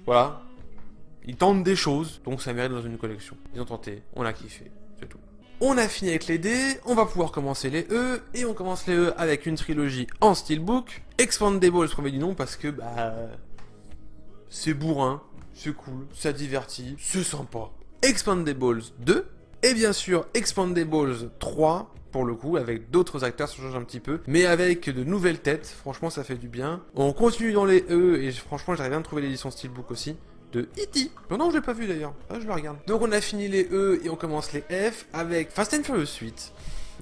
Voilà. Ils tentent des choses, donc ça mérite dans une collection. Ils ont tenté, on a kiffé, c'est tout. On a fini avec les D, on va pouvoir commencer les E, et on commence les E avec une trilogie en steelbook. Expandables, premier du nom, parce que, c'est bourrin, c'est cool, ça divertit, c'est sympa. Expandables 2, et bien sûr Expandables 3, pour le coup, avec d'autres acteurs, ça change un petit peu, mais avec de nouvelles têtes, franchement ça fait du bien. On continue dans les E, et franchement j'arrive bien de trouver l'édition steelbook aussi, de E.T. Non, je l'ai pas vu d'ailleurs, je le regarde. Donc on a fini les E, et on commence les F, avec Fast and Furious 8,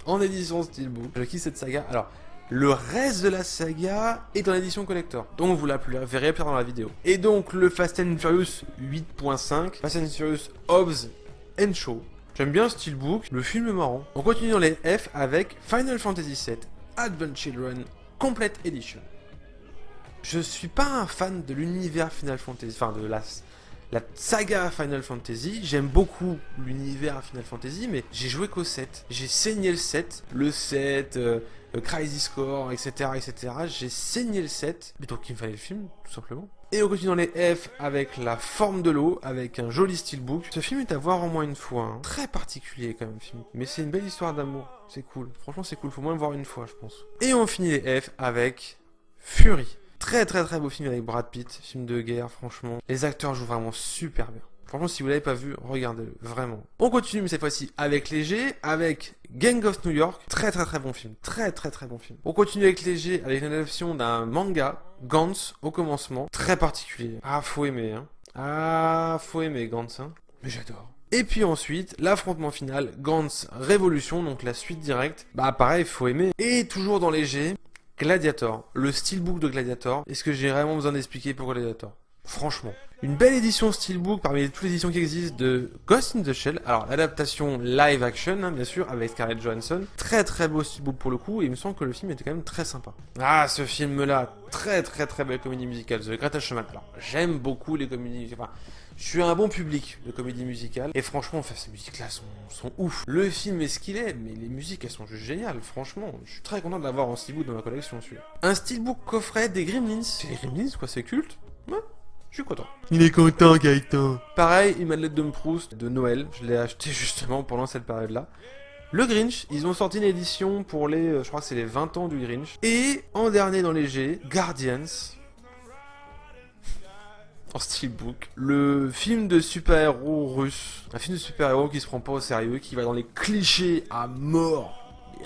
en édition steelbook. Je kiffe cette saga, alors... Le reste de la saga est dans l'édition collector, donc vous la verrez plus tard dans la vidéo. Et donc le Fast and Furious 8.5, Fast and Furious Hobbs and Shaw. J'aime bien le steelbook, le film est marrant. On continue dans les F avec Final Fantasy VII Advent Children Complete Edition. Je suis pas un fan de l'univers Final Fantasy, enfin de la saga Final Fantasy. J'aime beaucoup l'univers Final Fantasy, mais j'ai joué qu'au 7. J'ai saigné le 7, Crisis Core, etc., etc. J'ai saigné le 7, mais donc il me fallait le film, tout simplement. Et on continue dans les F avec La Forme de l'eau, avec un joli steelbook. Ce film est à voir au moins une fois, hein. Très particulier quand même, film. Mais c'est une belle histoire d'amour, c'est cool. Franchement c'est cool, faut moins le voir une fois je pense. Et on finit les F avec Fury. Très très très beau film avec Brad Pitt, film de guerre franchement. Les acteurs jouent vraiment super bien. Franchement, si vous l'avez pas vu, regardez-le, vraiment. On continue, mais cette fois-ci avec les G, avec Gang of New York. Très très très bon film, très très très bon film. On continue avec les G, avec l'adaptation d'un manga, Gantz, au commencement. Très particulier. Ah, faut aimer, hein. Ah, faut aimer Gantz, hein. Mais j'adore. Et puis ensuite, l'affrontement final, Gantz Révolution, donc la suite directe. Bah pareil, faut aimer. Et toujours dans les G, Gladiator, le steelbook de Gladiator. Est-ce que j'ai vraiment besoin d'expliquer pour Gladiator ? Franchement. Une belle édition steelbook parmi toutes les éditions qui existent de Ghost in the Shell. Alors, l'adaptation live action, hein, bien sûr, avec Scarlett Johansson. Très très beau steelbook pour le coup, et il me semble que le film était quand même très sympa. Ah, ce film-là, très très très belle comédie musicale, The Greatest Showman. Alors, j'aime beaucoup les comédies musicales. Enfin, je suis un bon public de comédie musicale, et franchement, enfin, ces musiques-là sont ouf. Le film est ce qu'il est, mais les musiques, elles sont juste géniales, franchement. Je suis très content de l'avoir en steelbook dans ma collection, celui-là. Un steelbook coffret des Gremlins. C'est les Gremlins, quoi, c'est culte. Ouais. Je suis content. Il est content, Gaëtan. Pareil, une Madeleine de Proust de Noël. Je l'ai acheté justement pendant cette période-là. Le Grinch, ils ont sorti une édition pour les... je crois que c'est les 20 ans du Grinch. Et en dernier dans les G, Guardians. En steelbook. Le film de super-héros russe. Un film de super-héros qui se prend pas au sérieux, qui va dans les clichés à mort.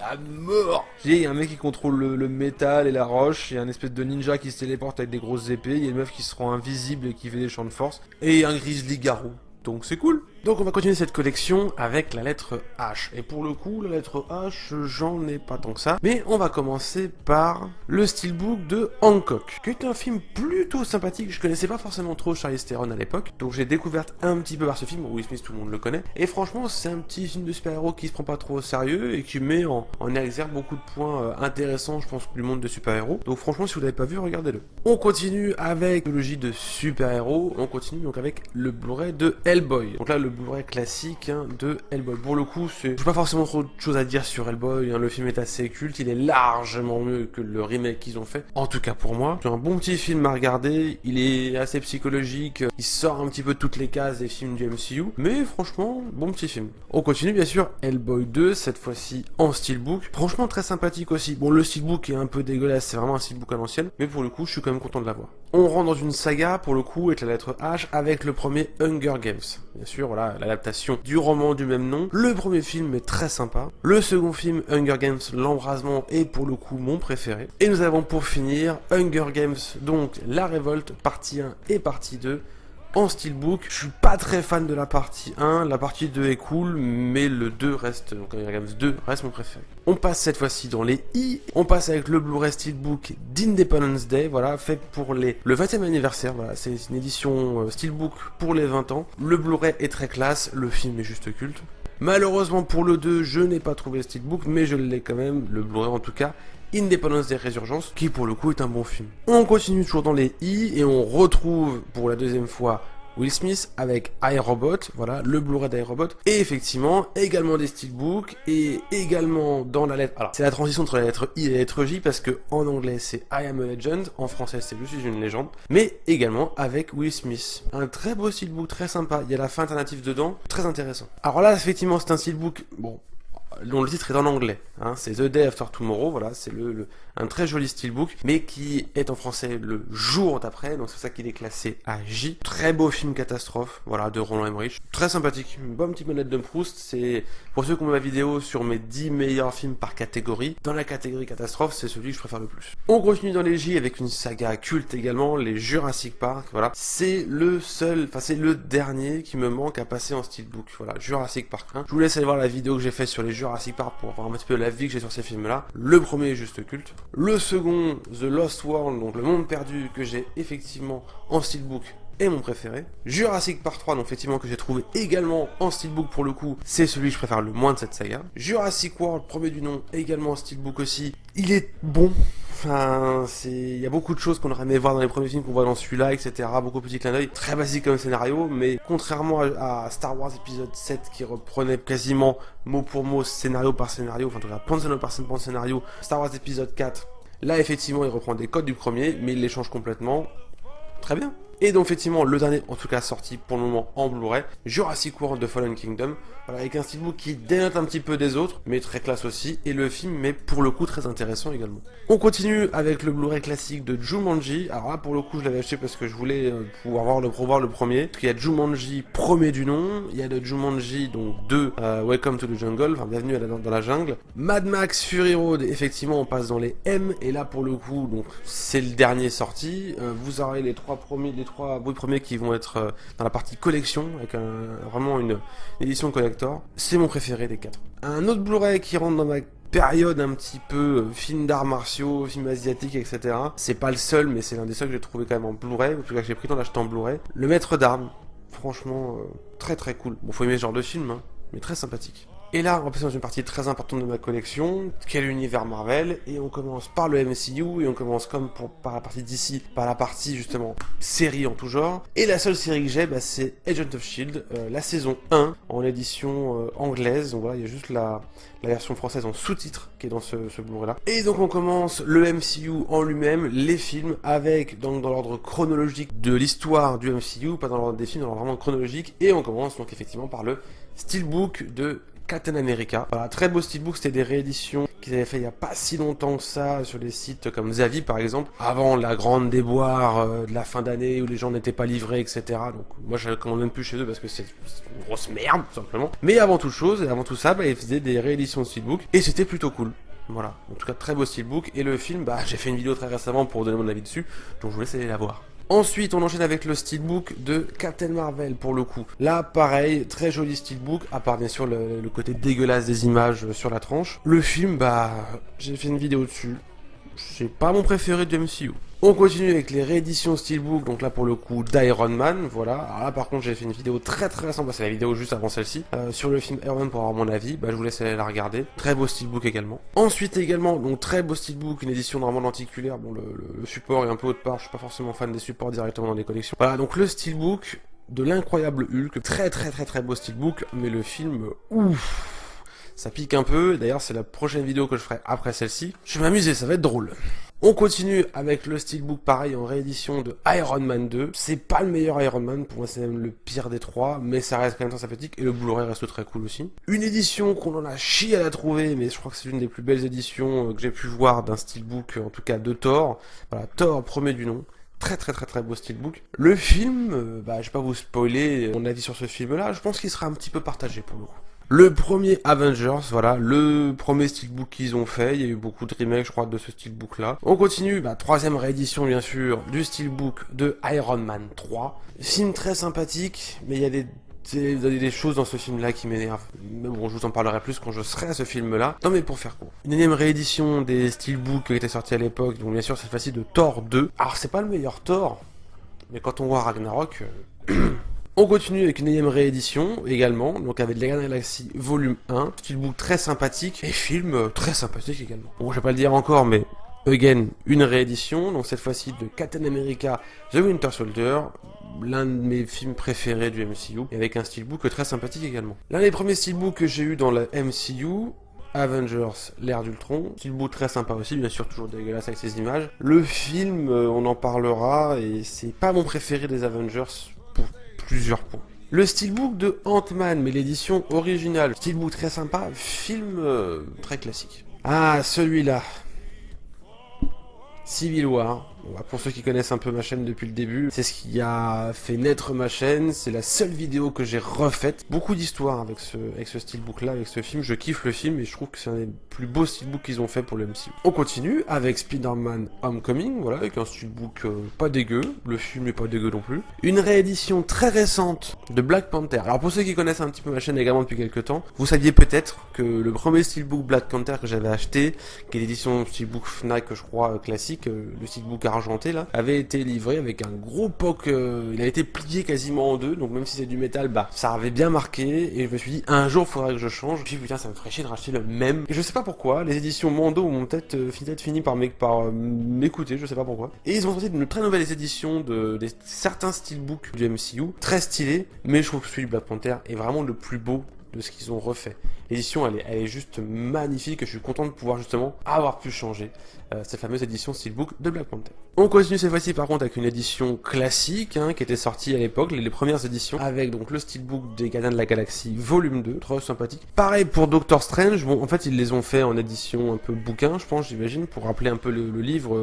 À mort. Il y a un mec qui contrôle le métal et la roche, il y a un espèce de ninja qui se téléporte avec des grosses épées, il y a une meuf qui se rend invisible et qui fait des champs de force, et un grizzly garou. Donc c'est cool. Donc on va continuer cette collection avec la lettre H. Et pour le coup, la lettre H, j'en ai pas tant que ça. Mais on va commencer par le steelbook de Hancock, qui est un film plutôt sympathique. Je connaissais pas forcément trop Charlize Theron à l'époque, donc j'ai découvert un petit peu par ce film. Will Smith, tout le monde le connaît. Et franchement, c'est un petit film de super-héros qui se prend pas trop au sérieux et qui met en exergue beaucoup de points intéressants, je pense, du monde de super-héros. Donc franchement, si vous l'avez pas vu, regardez-le. On continue avec l'ologie de super-héros. On continue donc avec le Blu-ray de Hellboy. Donc là, le Blu-ray classique de Hellboy. Pour le coup, j'ai pas forcément trop de choses à dire sur Hellboy, hein. Le film est assez culte, il est largement mieux que le remake qu'ils ont fait. En tout cas pour moi, c'est un bon petit film à regarder, il est assez psychologique, il sort un petit peu de toutes les cases des films du MCU, mais franchement, bon petit film. On continue bien sûr, Hellboy 2, cette fois-ci en steelbook. Franchement très sympathique aussi. Bon, le steelbook est un peu dégueulasse, c'est vraiment un steelbook à l'ancienne, mais pour le coup, je suis quand même content de l'avoir. On rentre dans une saga, pour le coup, avec la lettre H, avec le premier Hunger Games. Bien sûr, voilà, l'adaptation du roman du même nom. Le premier film est très sympa. Le second film, Hunger Games, l'embrasement, est pour le coup mon préféré. Et nous avons pour finir Hunger Games, donc la révolte, partie 1 et partie 2. En steelbook, je suis pas très fan de la partie 1, la partie 2 est cool, mais le 2 reste, donc Hunger Games 2 reste mon préféré. On passe cette fois-ci dans les I, on passe avec le Blu-ray steelbook d'Independence Day, voilà, fait pour le 20e anniversaire, voilà, c'est une édition steelbook pour les 20 ans. Le Blu-ray est très classe, le film est juste culte. Malheureusement pour le 2, je n'ai pas trouvé le steelbook, mais je l'ai quand même, le Blu-ray en tout cas. Independence Day Résurgence, qui pour le coup est un bon film. On continue toujours dans les I et on retrouve pour la deuxième fois Will Smith avec iRobot, voilà, le Blu-ray d'iRobot, et effectivement, également des steelbooks, et également dans la lettre, alors, c'est la transition entre la lettre I et la lettre J, parce que en anglais c'est I am a legend, en français c'est Je suis une légende, mais également avec Will Smith. Un très beau steelbook, très sympa, il y a la fin alternative dedans, très intéressant. Alors là, effectivement, c'est un steelbook, bon, dont le titre est en anglais, hein, c'est The Day After Tomorrow, voilà, c'est un très joli steelbook, mais qui est en français le jour d'après, donc c'est pour ça qu'il est classé à J. Très beau film catastrophe, voilà, de Roland Emmerich, très sympathique, une bonne petite manette de Proust, c'est, pour ceux qui ont ma vidéo sur mes 10 meilleurs films par catégorie, dans la catégorie catastrophe, c'est celui que je préfère le plus. On continue dans les J avec une saga culte également, les Jurassic Park, voilà, c'est le seul, enfin c'est le dernier qui me manque à passer en steelbook, voilà, Jurassic Park 1. Je vous laisse aller voir la vidéo que j'ai faite sur les Jurassic Park pour voir un petit peu la vie que j'ai sur ces films-là. Le premier est juste culte. Le second, The Lost World, donc le monde perdu, que j'ai effectivement en steelbook, est mon préféré. Jurassic Park 3, donc effectivement que j'ai trouvé également en steelbook pour le coup, c'est celui que je préfère le moins de cette saga. Jurassic World, premier du nom, également en steelbook aussi. Il est bon. Enfin, il y a beaucoup de choses qu'on aurait aimé voir dans les premiers films qu'on voit dans celui-là, etc. Beaucoup de petits clins d'œil. Très basique comme scénario, mais contrairement à Star Wars épisode 7 qui reprenait quasiment mot pour mot, scénario par scénario, enfin en tout cas point par scénario, Star Wars épisode 4, là effectivement il reprend des codes du premier, mais il les change complètement. Très bien. Et donc effectivement le dernier en tout cas sorti pour le moment en Blu-ray, Jurassic World The Fallen Kingdom, voilà, avec un steelbook qui dénote un petit peu des autres, mais très classe aussi, et le film est pour le coup très intéressant également. On continue avec le Blu-ray classique de Jumanji. Alors là pour le coup je l'avais acheté parce que je voulais pouvoir revoir le premier, parce qu'il y a Jumanji premier du nom, il y a le Jumanji donc 2 Welcome to the Jungle, enfin bienvenue dans la jungle, Mad Max Fury Road, effectivement on passe dans les M, et là pour le coup donc c'est le dernier sorti, vous aurez les trois premiers qui vont être dans la partie collection, avec vraiment une édition collector. C'est mon préféré des 4. Un autre Blu-ray qui rentre dans ma période un petit peu film d'arts martiaux, film asiatique, etc. C'est pas le seul, mais c'est l'un des seuls que j'ai trouvé quand même en Blu-ray, ou en tout cas que j'ai pris dans l'acheter en Blu-ray. Le Maître d'armes, franchement, très très cool. Bon, faut aimer ce genre de film, hein, mais très sympathique. Et là, on va passer dans une partie très importante de ma collection, qui est l'univers Marvel, et on commence par le MCU, et on commence comme par la partie DC, par la partie justement série en tout genre. Et la seule série que j'ai, bah, c'est Agent of Shield, la saison 1, en édition anglaise, donc voilà, il y a juste la version française en sous-titres qui est dans ce Blu-ray-là. Et donc on commence le MCU en lui-même, les films, avec donc dans l'ordre chronologique de l'histoire du MCU, pas dans l'ordre des films, dans l'ordre vraiment chronologique, et on commence donc effectivement par le steelbook de Captain America. Voilà, très beau steelbook, c'était des rééditions qu'ils avaient fait il y a pas si longtemps que ça sur les sites comme Zavi par exemple, avant la grande déboire de la fin d'année où les gens n'étaient pas livrés, etc. Donc moi je ne commande même plus chez eux parce que c'est une grosse merde tout simplement. Mais avant toute chose et avant tout ça, bah, ils faisaient des rééditions de steelbook et c'était plutôt cool. Voilà, en tout cas très beau steelbook, et le film, bah j'ai fait une vidéo très récemment pour donner mon avis dessus, donc je vous laisse aller la voir. Ensuite, on enchaîne avec le steelbook de Captain Marvel pour le coup. Là, pareil, très joli steelbook, à part bien sûr le côté dégueulasse des images sur la tranche. Le film, bah, j'ai fait une vidéo dessus. C'est pas mon préféré du MCU. On continue avec les rééditions steelbook, donc là pour le coup d'Iron Man, voilà. Alors là par contre j'ai fait une vidéo très récente, c'est la vidéo juste avant celle-ci, sur le film Iron Man pour avoir mon avis, bah je vous laisse aller la regarder. Très beau steelbook également. Ensuite également, donc très beau steelbook, une édition normalement lenticulaire, bon le support est un peu haut de part, je suis pas forcément fan des supports directement dans les collections. Voilà, donc le steelbook de l'incroyable Hulk, très beau steelbook, mais le film, ouf, ça pique un peu, d'ailleurs c'est la prochaine vidéo que je ferai après celle-ci. Je vais m'amuser, ça va être drôle. On continue avec le steelbook pareil en réédition de Iron Man 2. C'est pas le meilleur Iron Man, pour moi c'est même le pire des trois, mais ça reste quand même très sympathique et le Blu-ray reste très cool aussi. Une édition qu'on en a chié à la trouver, mais je crois que c'est l'une des plus belles éditions que j'ai pu voir d'un steelbook, en tout cas de Thor. Voilà, Thor premier du nom. Très beau steelbook. Le film, bah je vais pas vous spoiler mon avis sur ce film là, je pense qu'il sera un petit peu partagé pour le coup. Le premier Avengers, voilà, le premier steelbook qu'ils ont fait, il y a eu beaucoup de remakes je crois de ce steelbook là. On continue, bah, troisième réédition bien sûr du steelbook de Iron Man 3. Film très sympathique, mais il y a des choses dans ce film là qui m'énervent. Mais bon, je vous en parlerai plus quand je serai à ce film là. Non mais pour faire court. Une énième réédition des steelbooks qui étaient sortis à l'époque, donc bien sûr cette fois-ci de Thor 2. Alors c'est pas le meilleur Thor, mais quand on voit Ragnarok... On continue avec une énième réédition également, donc avec les Gardiens de la Galaxie volume 1, steelbook très sympathique et film très sympathique également. Bon, je vais pas le dire encore, mais again, une réédition, donc cette fois-ci de Captain America The Winter Soldier, l'un de mes films préférés du MCU, et avec un steelbook très sympathique également. L'un des premiers steelbooks que j'ai eu dans le MCU, Avengers, l'ère d'Ultron, steelbook très sympa aussi, bien sûr toujours dégueulasse avec ses images. Le film, on en parlera, et c'est pas mon préféré des Avengers pour plusieurs points. Le steelbook de Ant-Man, mais l'édition originale. Steelbook très sympa, film très classique. Ah, celui-là. Civil War. Bon, pour ceux qui connaissent un peu ma chaîne depuis le début, c'est ce qui a fait naître ma chaîne, c'est la seule vidéo que j'ai refaite. Beaucoup d'histoires avec ce steelbook là, avec ce film, je kiffe le film et je trouve que c'est un des plus beaux steelbooks qu'ils ont fait pour le MCU. On continue avec Spider-Man Homecoming, voilà, avec un steelbook pas dégueu, le film est pas dégueu non plus. Une réédition très récente de Black Panther. Alors pour ceux qui connaissent un petit peu ma chaîne également depuis quelques temps, vous saviez peut-être que le premier steelbook Black Panther que j'avais acheté, qui est l'édition steelbook Fnac, je crois, classique, le steelbook argenté là, avait été livré avec un gros POC, il a été plié quasiment en deux, donc même si c'est du métal, bah ça avait bien marqué, et je me suis dit un jour faudrait que je change, puis putain ça me ferait chier de racheter le même, et je sais pas pourquoi, les éditions Mando m'ont peut-être fini par m'écouter, je sais pas pourquoi, et ils ont sorti de très nouvelles éditions de certains steelbooks du MCU, très stylés, mais je trouve que celui du Black Panther est vraiment le plus beau de ce qu'ils ont refait. L'édition elle est juste magnifique et je suis content de pouvoir justement avoir pu changer cette fameuse édition steelbook de Black Panther. On continue cette fois-ci par contre avec une édition classique qui était sortie à l'époque, les premières éditions, avec donc le steelbook des Gardiens de la Galaxie volume 2, très sympathique. Pareil pour Doctor Strange, bon en fait ils les ont fait en édition un peu bouquin je pense, j'imagine, pour rappeler un peu le livre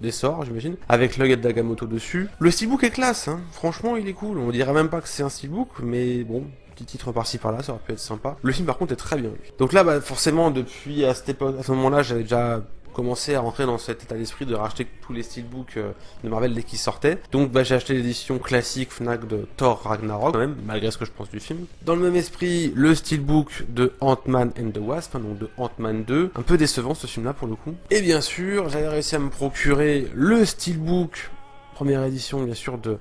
des sorts j'imagine, avec l'œil d'Agamotto dessus. Le steelbook est classe, hein. Franchement il est cool, on dirait même pas que c'est un steelbook, mais bon, petit titre par-ci par-là, ça aurait pu être sympa. Le film par contre est très bien lui. Donc là, bah, forcément, depuis à cette époque, à ce moment-là, j'avais déjà commencé à rentrer dans cet état d'esprit de racheter tous les steelbooks de Marvel dès qu'ils sortaient. Donc bah, j'ai acheté l'édition classique Fnac de Thor Ragnarok, quand même, malgré ce que je pense du film. Dans le même esprit, le steelbook de Ant-Man and the Wasp, donc de Ant-Man 2. Un peu décevant ce film-là pour le coup. Et bien sûr, j'avais réussi à me procurer le steelbook, première édition bien sûr, de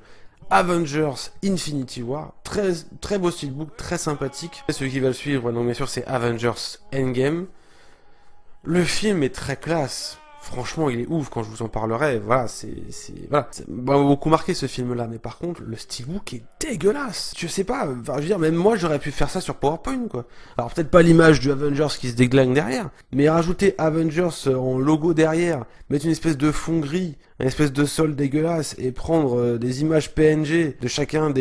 Avengers Infinity War, très beau steelbook, très sympathique. Celui qui va le suivre, donc bien sûr c'est Avengers Endgame. Le film est très classe. Franchement, il est ouf quand je vous en parlerai. Voilà, voilà, ça m'a beaucoup marqué ce film-là. Mais par contre, le steelbook est dégueulasse. Je sais pas. Enfin, je veux dire, même moi, j'aurais pu faire ça sur PowerPoint, quoi. Alors peut-être pas l'image du Avengers qui se déglingue derrière, mais rajouter Avengers en logo derrière, mettre une espèce de fond gris, une espèce de sol dégueulasse et prendre des images PNG de chacun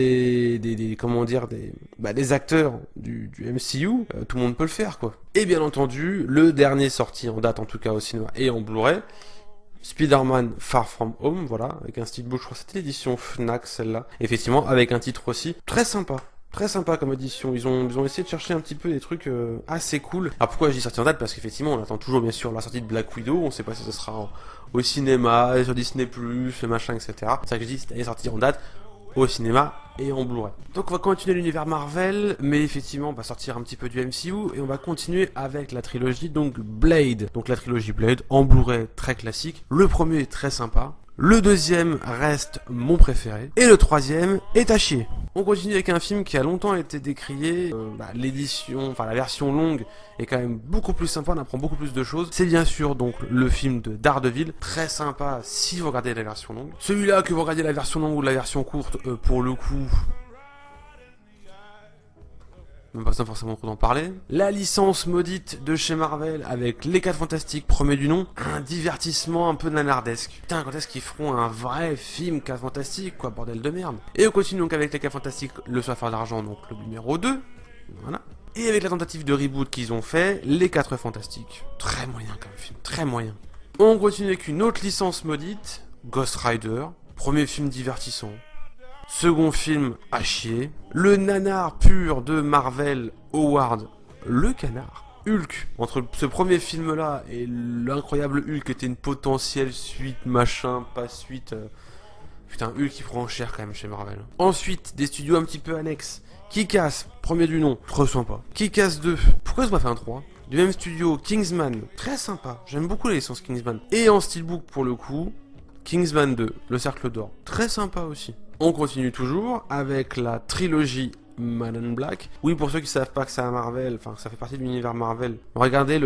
comment dire, des acteurs du MCU, tout le monde peut le faire, quoi. Et bien entendu, le dernier sorti en date, en tout cas au cinéma et en Blu-ray, Spider-Man Far From Home, voilà, avec un steelbook, je crois que c'était l'édition Fnac, celle-là. Effectivement, avec un titre aussi très sympa. Très sympa comme édition, ils ont essayé de chercher un petit peu des trucs assez cool. Alors pourquoi je dis sorti en date? Parce qu'effectivement on attend toujours bien sûr la sortie de Black Widow, on sait pas si ce sera au cinéma, sur Disney+, le machin, etc. C'est ça que je dis, elle est sortie en date au cinéma et en Blu-ray. Donc on va continuer l'univers Marvel, mais effectivement on va sortir un petit peu du MCU et on va continuer avec la trilogie donc Blade. Donc la trilogie Blade en Blu-ray très classique. Le premier est très sympa. Le deuxième reste mon préféré. Et le troisième est à chier. On continue avec un film qui a longtemps été décrié. L'édition, enfin la version longue est quand même beaucoup plus sympa, on apprend beaucoup plus de choses. C'est bien sûr donc le film de Daredevil. Très sympa si vous regardez la version longue. Celui-là, que vous regardez la version longue ou la version courte, pour le coup... même pas forcément trop d'en parler. La licence maudite de chez Marvel avec les 4 Fantastiques, premier du nom, un divertissement un peu nanardesque. Putain, quand est-ce qu'ils feront un vrai film 4 Fantastiques, quoi, bordel de merde. Et on continue donc avec les 4 Fantastiques, le Soifeur d'argent, donc le numéro 2. Voilà. Et avec la tentative de reboot qu'ils ont fait, les 4 Fantastiques. Très moyen comme film, très moyen. On continue avec une autre licence maudite, Ghost Rider, premier film divertissant. Second film à chier. Le nanar pur de Marvel, Howard le canard. Hulk, entre ce premier film là et l'incroyable Hulk était une potentielle suite, machin, pas suite. Putain, Hulk qui prend cher quand même chez Marvel. Ensuite, des studios un petit peu annexes. Kick-Ass, premier du nom, trop sympa. Kick-Ass 2, pourquoi ils ont pas fait un 3 ? Du même studio, Kingsman, très sympa. J'aime beaucoup la licence Kingsman. Et en steelbook pour le coup, Kingsman 2, le cercle d'or, très sympa aussi. On continue toujours avec la trilogie Man in Black. Oui, pour ceux qui savent pas que c'est un Marvel, enfin que ça fait partie de l'univers Marvel, regardez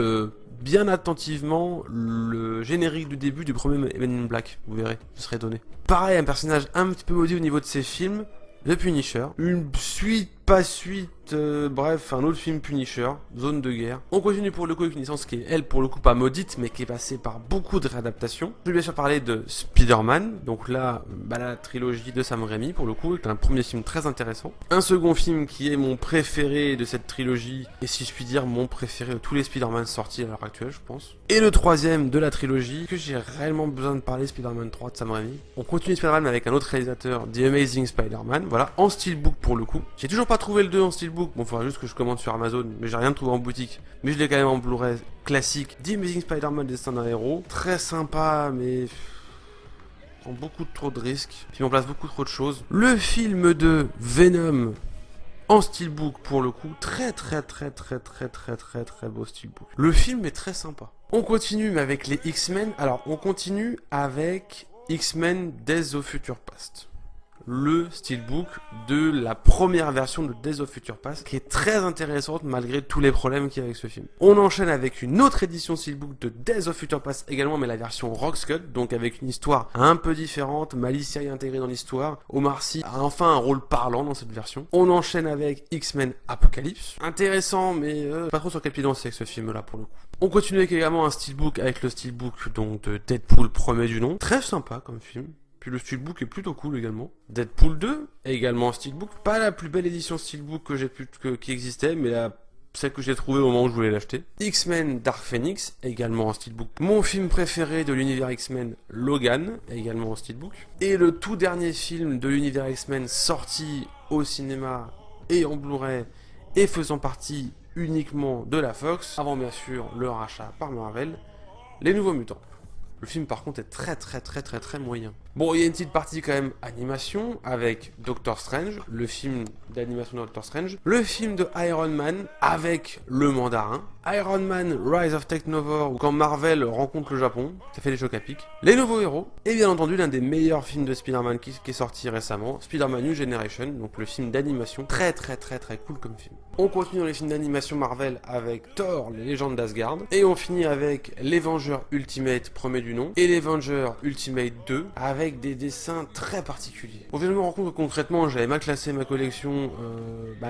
bien attentivement le générique du début du premier Man in Black, vous verrez, vous serez donné. Pareil, un personnage un petit peu maudit au niveau de ses films, The Punisher, une suite pas suite, bref, un autre film Punisher, Zone de guerre. On continue pour le coup avec une licence qui est, elle, pour le coup, pas maudite, mais qui est passée par beaucoup de réadaptations. Je vais bien sûr parler de Spider-Man, donc là, la trilogie de Sam Raimi, pour le coup, est un premier film très intéressant. Un second film qui est mon préféré de cette trilogie, et si je puis dire, mon préféré de tous les Spider-Man sortis à l'heure actuelle, je pense. Et le troisième de la trilogie, que j'ai réellement besoin de parler, Spider-Man 3 de Sam Raimi. On continue Spider-Man avec un autre réalisateur, The Amazing Spider-Man, voilà, en steelbook pour le coup. J'ai toujours pas trouvé le 2 en steelbook, bon, il faudra juste que je commande sur Amazon, mais j'ai rien trouvé en boutique. Mais je l'ai quand même en Blu-ray classique. The Amazing Spider-Man, Destin d'un héros. Très sympa, mais prend beaucoup trop de risques. Puis on place beaucoup trop de choses. Le film de Venom en steelbook pour le coup. Très beau steelbook. Le film est très sympa. On continue mais avec les X-Men. Alors on continue avec X-Men Days of Future Past. Le steelbook de la première version de Days of Future Past, qui est très intéressante malgré tous les problèmes qu'il y a avec ce film. On enchaîne avec une autre édition steelbook de Days of Future Past également, mais la version Rock Skull, donc avec une histoire un peu différente, Malicia est intégrée dans l'histoire, Omar Sy a enfin un rôle parlant dans cette version. On enchaîne avec X-Men Apocalypse, intéressant, mais pas trop sur quel pied danser avec ce film-là pour le coup. On continue avec également un steelbook avec le steelbook donc de Deadpool premier du nom, très sympa comme film. Puis le steelbook est plutôt cool également. Deadpool 2, également en steelbook. Pas la plus belle édition steelbook qui existait, mais celle que j'ai trouvée au moment où je voulais l'acheter. X-Men Dark Phoenix, également en steelbook. Mon film préféré de l'univers X-Men, Logan, également en steelbook. Et le tout dernier film de l'univers X-Men sorti au cinéma et en Blu-ray et faisant partie uniquement de la Fox, avant bien sûr le rachat par Marvel, Les Nouveaux Mutants. Le film par contre est très moyen. Bon, il y a une petite partie quand même animation avec Doctor Strange, le film d'animation de Doctor Strange, le film de Iron Man avec le mandarin, Iron Man Rise of Technovore ou quand Marvel rencontre le Japon, ça fait des chocs à pic, les nouveaux héros, et bien entendu l'un des meilleurs films de Spider-Man qui est sorti récemment, Spider-Man New Generation, donc le film d'animation, très cool comme film. On continue dans les films d'animation Marvel avec Thor, les légendes d'Asgard, et on finit avec les Vengeurs Ultimate premier du nom, et les Vengeurs Ultimate 2 avec des dessins très particuliers. Bon, je me rends compte que concrètement j'avais mal classé ma collection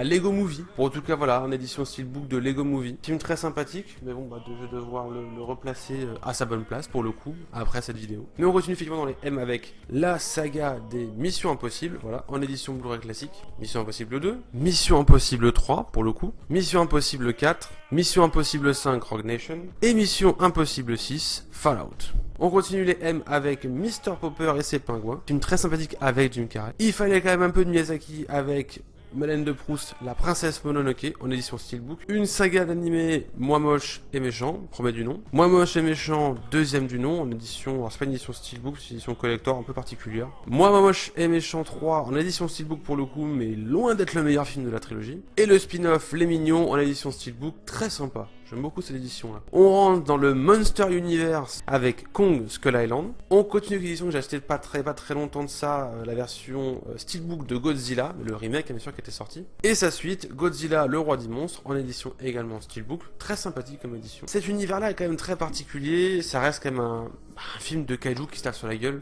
Lego Movie, pour en tout cas voilà, en édition steelbook de Lego Movie. Film très sympathique, mais bon je vais devoir le replacer à sa bonne place pour le coup, après cette vidéo. Mais on continue effectivement dans les M avec la saga des Missions Impossibles, voilà, en édition Blu-ray classique. Mission Impossible 2, Mission Impossible 3 pour le coup, Mission Impossible 4, Mission Impossible 5 Rogue Nation, et Mission Impossible 6 Fallout. On continue les M avec Mr. Popper et ses pingouins, film très sympathique avec Jim Carrey. Il fallait quand même un peu de Miyazaki avec Madeleine de Proust, La Princesse Mononoke, en édition steelbook. Une saga d'animé Moi Moche et Méchant, premier du nom. Moi Moche et Méchant, deuxième du nom, en édition, alors c'est pas une édition steelbook, c'est une édition collector un peu particulière. Moi Moche et Méchant 3, en édition steelbook pour le coup, mais loin d'être le meilleur film de la trilogie. Et le spin-off Les Mignons, en édition steelbook, très sympa. J'aime beaucoup cette édition là. On rentre dans le Monster Universe avec Kong Skull Island. On continue avec l'édition que j'ai acheté pas très longtemps de ça, la version steelbook de Godzilla, le remake bien sûr qui était sorti. Et sa suite, Godzilla le roi des monstres, en édition également steelbook. Très sympathique comme édition. Cet univers là est quand même très particulier, ça reste quand même un film de kaiju qui se tape sur la gueule.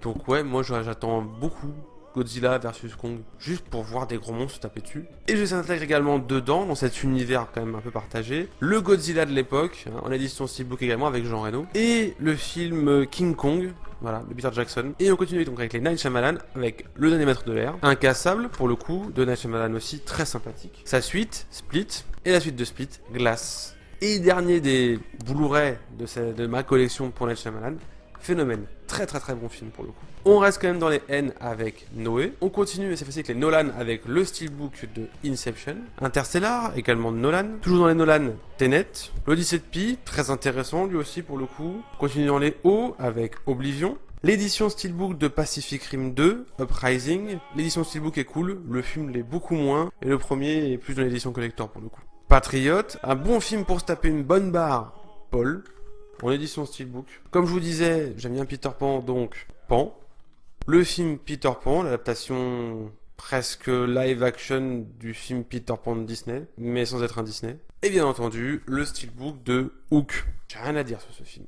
Donc ouais, moi j'attends beaucoup Godzilla versus Kong, juste pour voir des gros monstres se taper dessus. Et je s'intègre également dedans, dans cet univers quand même un peu partagé, le Godzilla de l'époque, en édition steelbook également avec Jean Reno, et le film King Kong, voilà, de Peter Jackson. Et on continue donc avec les Night Shyamalan, avec Le Dernier Maître de l'air, Incassable, pour le coup, de Night Shyamalan aussi, très sympathique. Sa suite, Split, et la suite de Split, Glass. Et dernier des Blu-ray de ma collection pour Night Shyamalan, Phénomène. Très bon film pour le coup. On reste quand même dans les N avec Noé. On continue cette fois-ci avec les Nolan avec le steelbook de Inception. Interstellar, également de Nolan. Toujours dans les Nolan, Tenet. L'Odyssée de Pi, très intéressant lui aussi pour le coup. On continue dans les O avec Oblivion. L'édition steelbook de Pacific Rim 2, Uprising. L'édition steelbook est cool, le film l'est beaucoup moins. Et le premier est plus dans l'édition collector pour le coup. Patriot, un bon film pour se taper une bonne barre. Paul. En édition steelbook. Comme je vous disais, j'aime bien Peter Pan, donc Pan. Le film Peter Pan, l'adaptation presque live action du film Peter Pan de Disney, mais sans être un Disney. Et bien entendu, le steelbook de Hook. J'ai rien à dire sur ce film.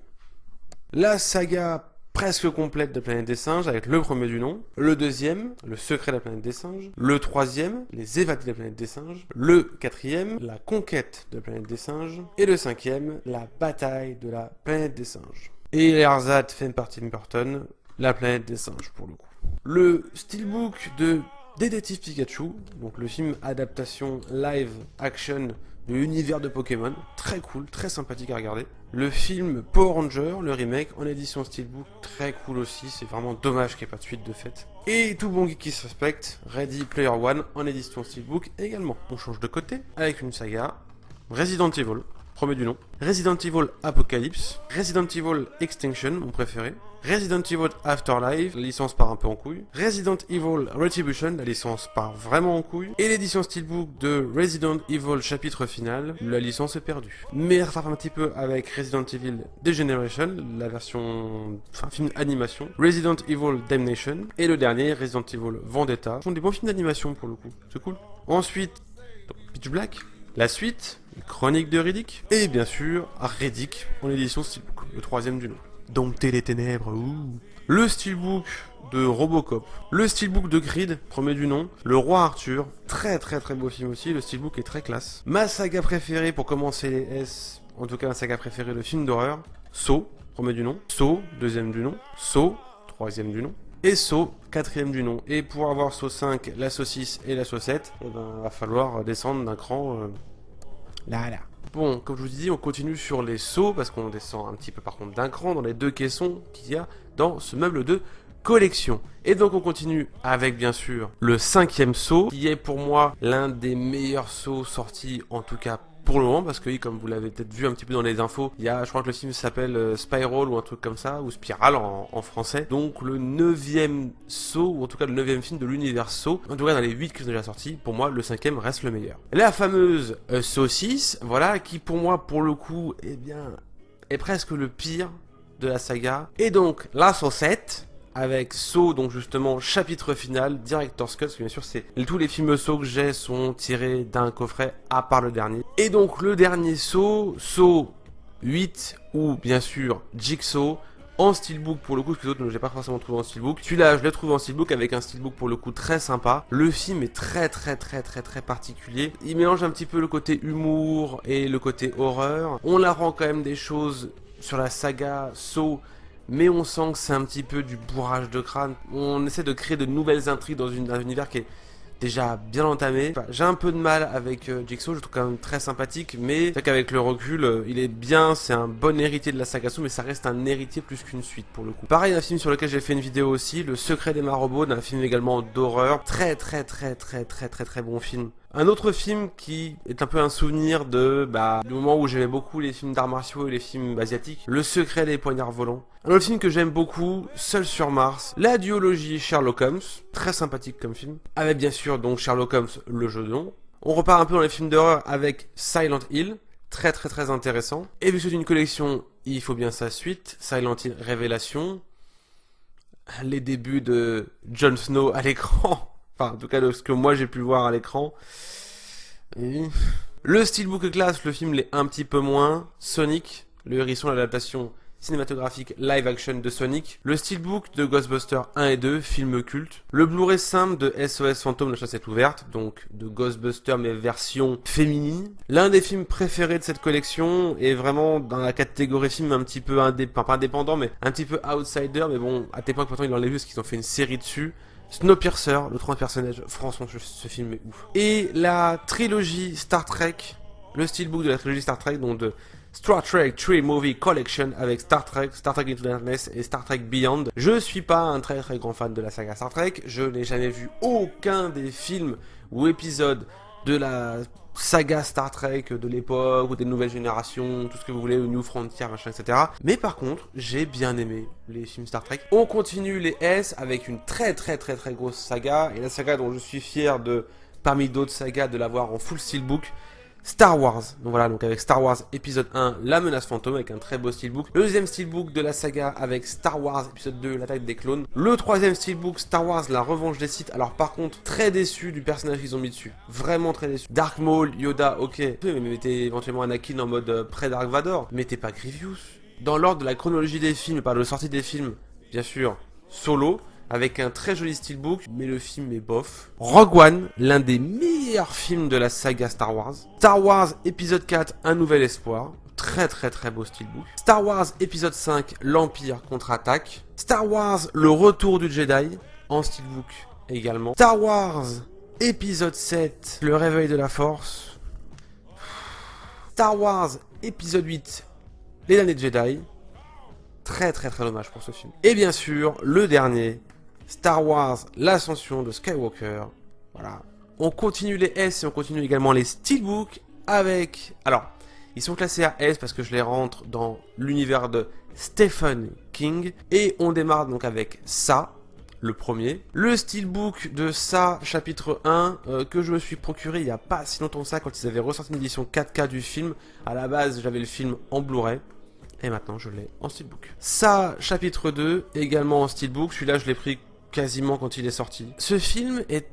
La saga presque complète de Planète des Singes avec le premier du nom, le deuxième, le secret de la Planète des Singes, le troisième, les évadés de la Planète des Singes, le quatrième, la conquête de la Planète des Singes, et le cinquième, la bataille de la Planète des Singes. Et Erzad fait une partie de Burton, la Planète des Singes pour le coup. Le steelbook de Détective Pikachu, donc le film adaptation live action de l'univers de Pokémon, très cool, très sympathique à regarder. Le film Power Ranger, le remake en édition steelbook, très cool aussi, c'est vraiment dommage qu'il n'y ait pas de suite de fait. Et tout bon geek qui se respecte, Ready Player One en édition steelbook également. On change de côté avec une saga, Resident Evil, premier du nom, Resident Evil Apocalypse, Resident Evil Extinction, mon préféré, Resident Evil Afterlife, la licence part un peu en couille, Resident Evil Retribution, la licence part vraiment en couille, et l'édition steelbook de Resident Evil chapitre final, la licence est perdue. Mais elle rattrape un petit peu avec Resident Evil Degeneration, la version, enfin film animation, Resident Evil Damnation, et le dernier, Resident Evil Vendetta. Ce sont des bons films d'animation pour le coup, c'est cool. Ensuite, Pitch Black, la suite, Chronique de Riddick, et bien sûr, Riddick en édition steelbook, le troisième du nom. Dompter les ténèbres, ouh. Le steelbook de Robocop, le steelbook de Creed, premier du nom, Le Roi Arthur, très beau film aussi, le steelbook est très classe. Ma saga préférée pour commencer les S, en tout cas ma saga préférée, le film d'horreur, Saw, premier du nom, Saw, deuxième du nom, Saw, troisième du nom, et Saw, quatrième du nom. Et pour avoir Saw 5, la Saw 6 et la Saw 7, eh ben, va falloir descendre d'un cran là. Bon, comme je vous dis, on continue sur les sauts, parce qu'on descend un petit peu par contre d'un cran dans les deux caissons qu'il y a dans ce meuble de collection. Et donc on continue avec bien sûr le cinquième saut, qui est pour moi l'un des meilleurs sauts sortis, en tout cas pour le moment, parce que oui, comme vous l'avez peut-être vu un petit peu dans les infos, il y a, je crois que le film s'appelle Spiral ou un truc comme ça, ou Spiral en français. Donc le 9e saut, ou en tout cas le 9e film de l'univers Saw, en tout cas dans les 8 qui sont déjà sortis, pour moi le 5e reste le meilleur. La fameuse Saw 6, voilà, qui pour moi pour le coup, eh bien, est presque le pire de la saga. Et donc la Saw 7, avec Saw, donc justement chapitre final, Director's Cut, parce que bien sûr c'est tous les films Saw que j'ai sont tirés d'un coffret à part le dernier. Et donc le dernier Saw, Saw 8 ou bien sûr Jigsaw en steelbook pour le coup, parce que les autres j'ai pas forcément trouvé en steelbook. Celui-là je l'ai trouvé en steelbook avec un steelbook pour le coup très sympa. Le film est très particulier. Il mélange un petit peu le côté humour et le côté horreur. On la rend quand même des choses sur la saga Saw, mais on sent que c'est un petit peu du bourrage de crâne. On essaie de créer de nouvelles intrigues dans un univers qui est déjà bien entamé. Enfin, j'ai un peu de mal avec Jigsaw, je trouve quand même très sympathique, mais c'est vrai qu'avec le recul, il est bien, c'est un bon héritier de la saga Saw, mais ça reste un héritier plus qu'une suite pour le coup. Pareil, un film sur lequel j'ai fait une vidéo aussi, Le Secret des Marobos, un film également d'horreur, très bon film. Un autre film qui est un peu un souvenir du moment où j'aimais beaucoup les films d'arts martiaux et les films asiatiques, Le Secret des Poignards Volants. Un autre film que j'aime beaucoup, Seul sur Mars, la duologie Sherlock Holmes, très sympathique comme film, avec bien sûr donc Sherlock Holmes, le jeu de nom. On repart un peu dans les films d'horreur avec Silent Hill, très intéressant. Et vu que c'est une collection, il faut bien sa suite, Silent Hill Révélation, les débuts de Jon Snow à l'écran. Enfin, en tout cas, de ce que moi j'ai pu voir à l'écran. Le steelbook classe, le film l'est un petit peu moins. Sonic, le hérisson, l'adaptation cinématographique live action de Sonic. Le steelbook de Ghostbusters 1 et 2, film culte. Le Blu-ray simple de SOS Fantôme, la chasse est ouverte, donc de Ghostbusters mais version féminine. L'un des films préférés de cette collection est vraiment dans la catégorie film un petit peu pas indépendant, mais un petit peu outsider. Mais bon, à l'époque, pourtant, ils l'ont vu parce qu'ils ont fait une série dessus. Snowpiercer, le 30 personnages, franchement ce film est ouf. Et la trilogie Star Trek, le steelbook de la trilogie Star Trek, donc de Star Trek 3 Movie Collection avec Star Trek Into Darkness et Star Trek Beyond. Je suis pas un très grand fan de la saga Star Trek, je n'ai jamais vu aucun des films ou épisodes de la saga Star Trek de l'époque ou des nouvelles générations, tout ce que vous voulez, New Frontier, machin, etc. Mais par contre, j'ai bien aimé les films Star Trek. On continue les S avec une très grosse saga, et la saga dont je suis fier de, parmi d'autres sagas, de l'avoir en full steelbook, Star Wars. Donc voilà, donc avec Star Wars épisode 1, La Menace Fantôme, avec un très beau steelbook. Le deuxième steelbook de la saga avec Star Wars épisode 2, L'attaque des clones. Le troisième steelbook, Star Wars, La Revanche des Sith. Alors par contre, très déçu du personnage qu'ils ont mis dessus. Vraiment très déçu. Dark Maul, Yoda, ok. Mais mettez éventuellement Anakin en mode pré-Dark Vador. Mettez pas Grievous. Dans l'ordre de la chronologie des films, par le sortie des films, bien sûr, Solo, avec un très joli steelbook, mais le film est bof. Rogue One, l'un des meilleurs films de la saga Star Wars. Star Wars épisode 4, Un Nouvel Espoir. Très très très beau steelbook. Star Wars épisode 5, L'Empire contre-attaque. Star Wars, Le Retour du Jedi, en steelbook également. Star Wars épisode 7, Le Réveil de la Force. Star Wars épisode 8, Les Derniers Jedi. Très très très dommage pour ce film. Et bien sûr, le dernier, Star Wars, l'ascension de Skywalker. Voilà. On continue les S et on continue également les steelbooks avec... Alors, ils sont classés à S parce que je les rentre dans l'univers de Stephen King. Et on démarre donc avec ça, le premier. Le steelbook de ça, chapitre 1, que je me suis procuré il n'y a pas si longtemps que ça, quand ils avaient ressorti une édition 4K du film. À la base, j'avais le film en Blu-ray. Et maintenant, je l'ai en steelbook. Ça, chapitre 2, également en steelbook. Celui-là, je l'ai pris quasiment quand il est sorti. Ce film est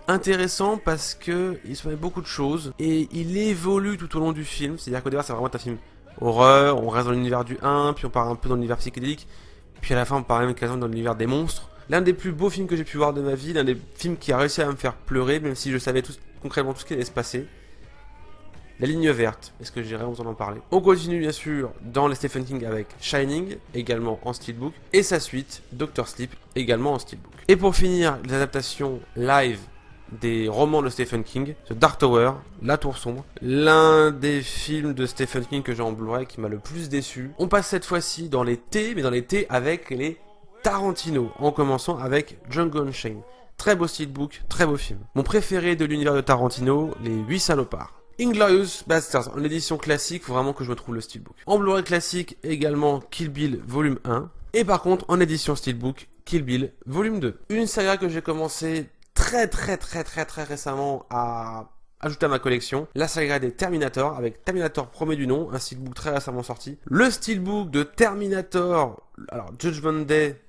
intéressant parce que il se fait beaucoup de choses et il évolue tout au long du film. C'est-à-dire qu'au départ, c'est vraiment un film horreur, on reste dans l'univers du 1, puis on part un peu dans l'univers psychédélique, puis à la fin, on part même quasiment dans l'univers des monstres. L'un des plus beaux films que j'ai pu voir de ma vie, l'un des films qui a réussi à me faire pleurer, même si je savais concrètement tout ce qui allait se passer. La ligne verte, est-ce que j'ai vraiment besoin d'en parler? On continue bien sûr dans les Stephen King avec Shining, également en steelbook, et sa suite, Dr. Sleep, également en steelbook. Et pour finir, les adaptations live des romans de Stephen King, The Dark Tower, La Tour Sombre, l'un des films de Stephen King que j'ai en Blu-ray qui m'a le plus déçu. On passe cette fois-ci dans les T, mais dans les T avec les Tarantino, en commençant avec Django Unchained. Très beau steelbook, très beau film. Mon préféré de l'univers de Tarantino, Les 8 salopards. Inglourious Basterds, en édition classique, faut vraiment que je me trouve le steelbook. En Blu-ray classique, également Kill Bill volume 1. Et par contre, en édition steelbook, Kill Bill volume 2. Une saga que j'ai commencé très récemment à ajouter à ma collection. La saga des Terminator, avec Terminator premier du nom, un steelbook très récemment sorti. Le steelbook de Terminator, alors Judgment Day,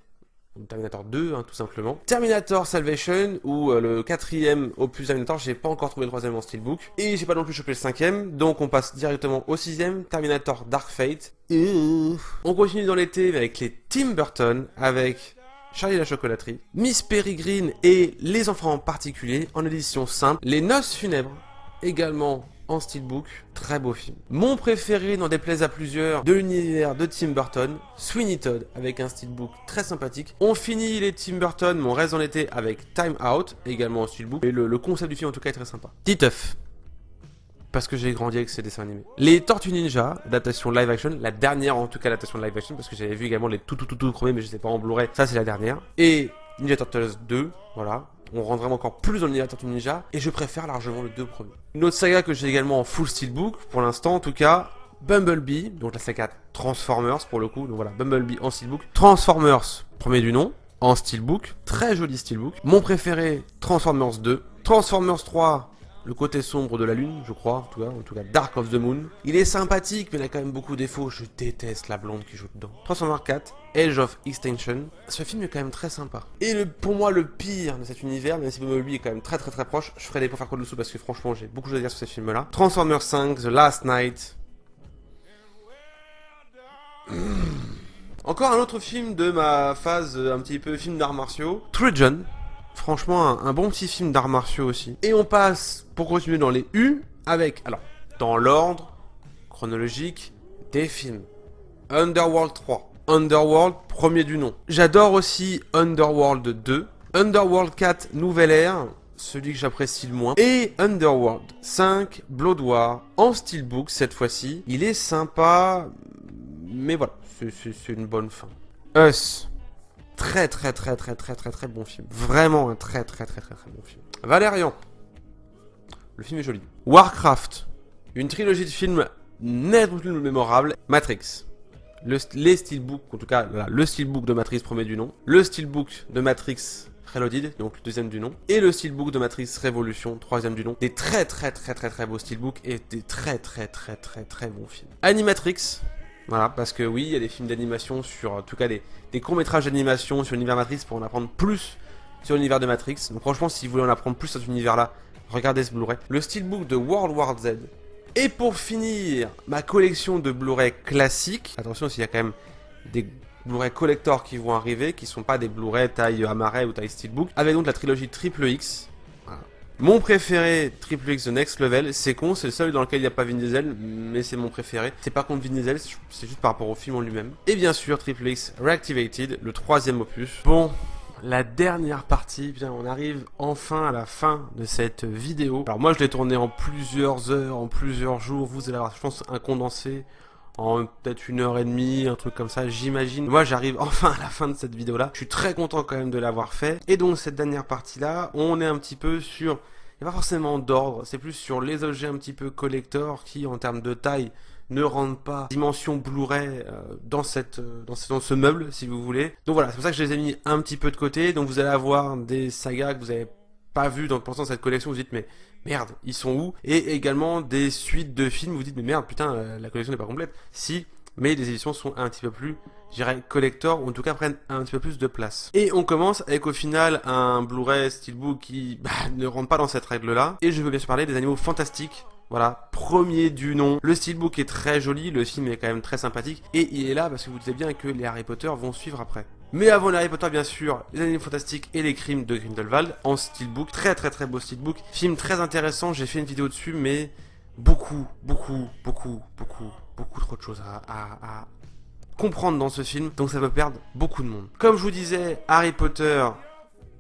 Terminator 2, hein, tout simplement. Terminator Salvation, ou le quatrième opus Terminator, j'ai pas encore trouvé le troisième en steelbook. Et j'ai pas non plus chopé le cinquième, donc on passe directement au sixième, Terminator Dark Fate. On continue dans l'été avec les Tim Burton, avec Charlie et la chocolaterie, Miss Peregrine et Les enfants en particulier, en édition simple. Les Noces funèbres, également en steelbook, très beau film. Mon préféré, n'en déplaise à plusieurs, de l'univers de Tim Burton, Sweeney Todd, avec un steelbook très sympathique. On finit les Tim Burton, mais on reste dans l'été avec Time Out, également en steelbook. Et le concept du film en tout cas est très sympa. Titeuf, parce que j'ai grandi avec ces dessins animés. Les Tortues Ninja, adaptation live action, la dernière en tout cas adaptation live action, parce que j'avais vu également les tout premiers, mais je sais pas en Blu-ray, ça c'est la dernière. Et Ninja Turtles 2, voilà. On rentre vraiment encore plus dans l'univers Tortue Ninja, et je préfère largement les deux premiers. Une autre saga que j'ai également en full steelbook, pour l'instant en tout cas, Bumblebee, donc la saga Transformers pour le coup, donc voilà, Bumblebee en steelbook. Transformers, premier du nom, en steelbook, très joli steelbook. Mon préféré, Transformers 2. Transformers 3, le côté sombre de la lune, je crois, en tout cas Dark of the Moon. Il est sympathique, mais il a quand même beaucoup de défauts. Je déteste la blonde qui joue dedans. Transformers 4, Age of Extinction. Ce film est quand même très sympa. Et pour moi, le pire de cet univers, même si Bumblebee est quand même très proche, je ferai des points faire quoi dessous parce que franchement, j'ai beaucoup de choses à dire sur ces films-là. Transformers 5, The Last Night. Encore un autre film de ma phase un petit peu film d'arts martiaux. Trojan. Franchement, un bon petit film d'arts martiaux aussi. Et on passe, pour continuer dans les U, avec, alors, dans l'ordre chronologique des films. Underworld 3. Underworld, premier du nom. J'adore aussi Underworld 2. Underworld 4, Nouvelle Ère, celui que j'apprécie le moins. Et Underworld 5, Blood War, en steelbook cette fois-ci. Il est sympa, mais voilà, c'est une bonne fin. Us. Très bon film. Vraiment un très bon film. Valérian. Le film est joli. Warcraft. Une trilogie de films nettement plus mémorables. Matrix. Les steelbooks, en tout cas, voilà, le steelbook de Matrix premier du nom. Le steelbook de Matrix Reloaded, donc le deuxième du nom. Et le steelbook de Matrix Révolution, troisième du nom. Des très beaux steelbooks et des très bons films. Animatrix. Voilà, parce que oui, il y a des films d'animation sur, en tout cas des courts-métrages d'animation sur l'univers Matrix pour en apprendre plus sur l'univers de Matrix. Donc franchement, si vous voulez en apprendre plus sur cet univers-là, regardez ce Blu-ray. Le steelbook de World War Z. Et pour finir, ma collection de Blu-ray classiques. Attention, s'il y a quand même des Blu-ray collector qui vont arriver, qui sont pas des Blu-ray taille Amaray ou taille Steelbook, avec donc la trilogie Triple X. Voilà. Mon préféré, Triple X The Next Level, c'est con, c'est le seul dans lequel il n'y a pas Vin Diesel, mais c'est mon préféré. C'est pas contre Vin Diesel, c'est juste par rapport au film en lui-même. Et bien sûr, Triple X Reactivated, le troisième opus. Bon, la dernière partie, bien, on arrive enfin à la fin de cette vidéo. Alors moi, je l'ai tourné en plusieurs heures, en plusieurs jours. Vous allez avoir, je pense, un condensé en peut-être 1 heure et demie, un truc comme ça, j'imagine. Moi, j'arrive enfin à la fin de cette vidéo-là. Je suis très content quand même de l'avoir fait. Et donc, cette dernière partie-là, on est un petit peu sur... Il n'y a pas forcément d'ordre, c'est plus sur les objets un petit peu collector qui, en termes de taille, ne rentrent pas dimension Blu-ray dans ce meuble, si vous voulez. Donc voilà, c'est pour ça que je les ai mis un petit peu de côté. Donc vous allez avoir des sagas que vous avez pas vu dans pensant cette collection, vous dites mais merde, ils sont où? Et également des suites de films, vous dites mais merde, putain, la collection n'est pas complète. Si, mais les éditions sont un petit peu plus, je dirais, collector, ou en tout cas prennent un petit peu plus de place. Et on commence avec au final un Blu-ray Steelbook qui ne rentre pas dans cette règle-là. Et je veux bien sûr parler des animaux fantastiques. Voilà, premier du nom. Le Steelbook est très joli, le film est quand même très sympathique. Et il est là parce que vous savez bien que les Harry Potter vont suivre après. Mais avant les Harry Potter, bien sûr, les animaux fantastiques et les crimes de Grindelwald en Steelbook. Très très très beau Steelbook. Film très intéressant, j'ai fait une vidéo dessus, mais beaucoup trop de choses à comprendre dans ce film, donc ça peut perdre beaucoup de monde. Comme je vous disais, Harry Potter,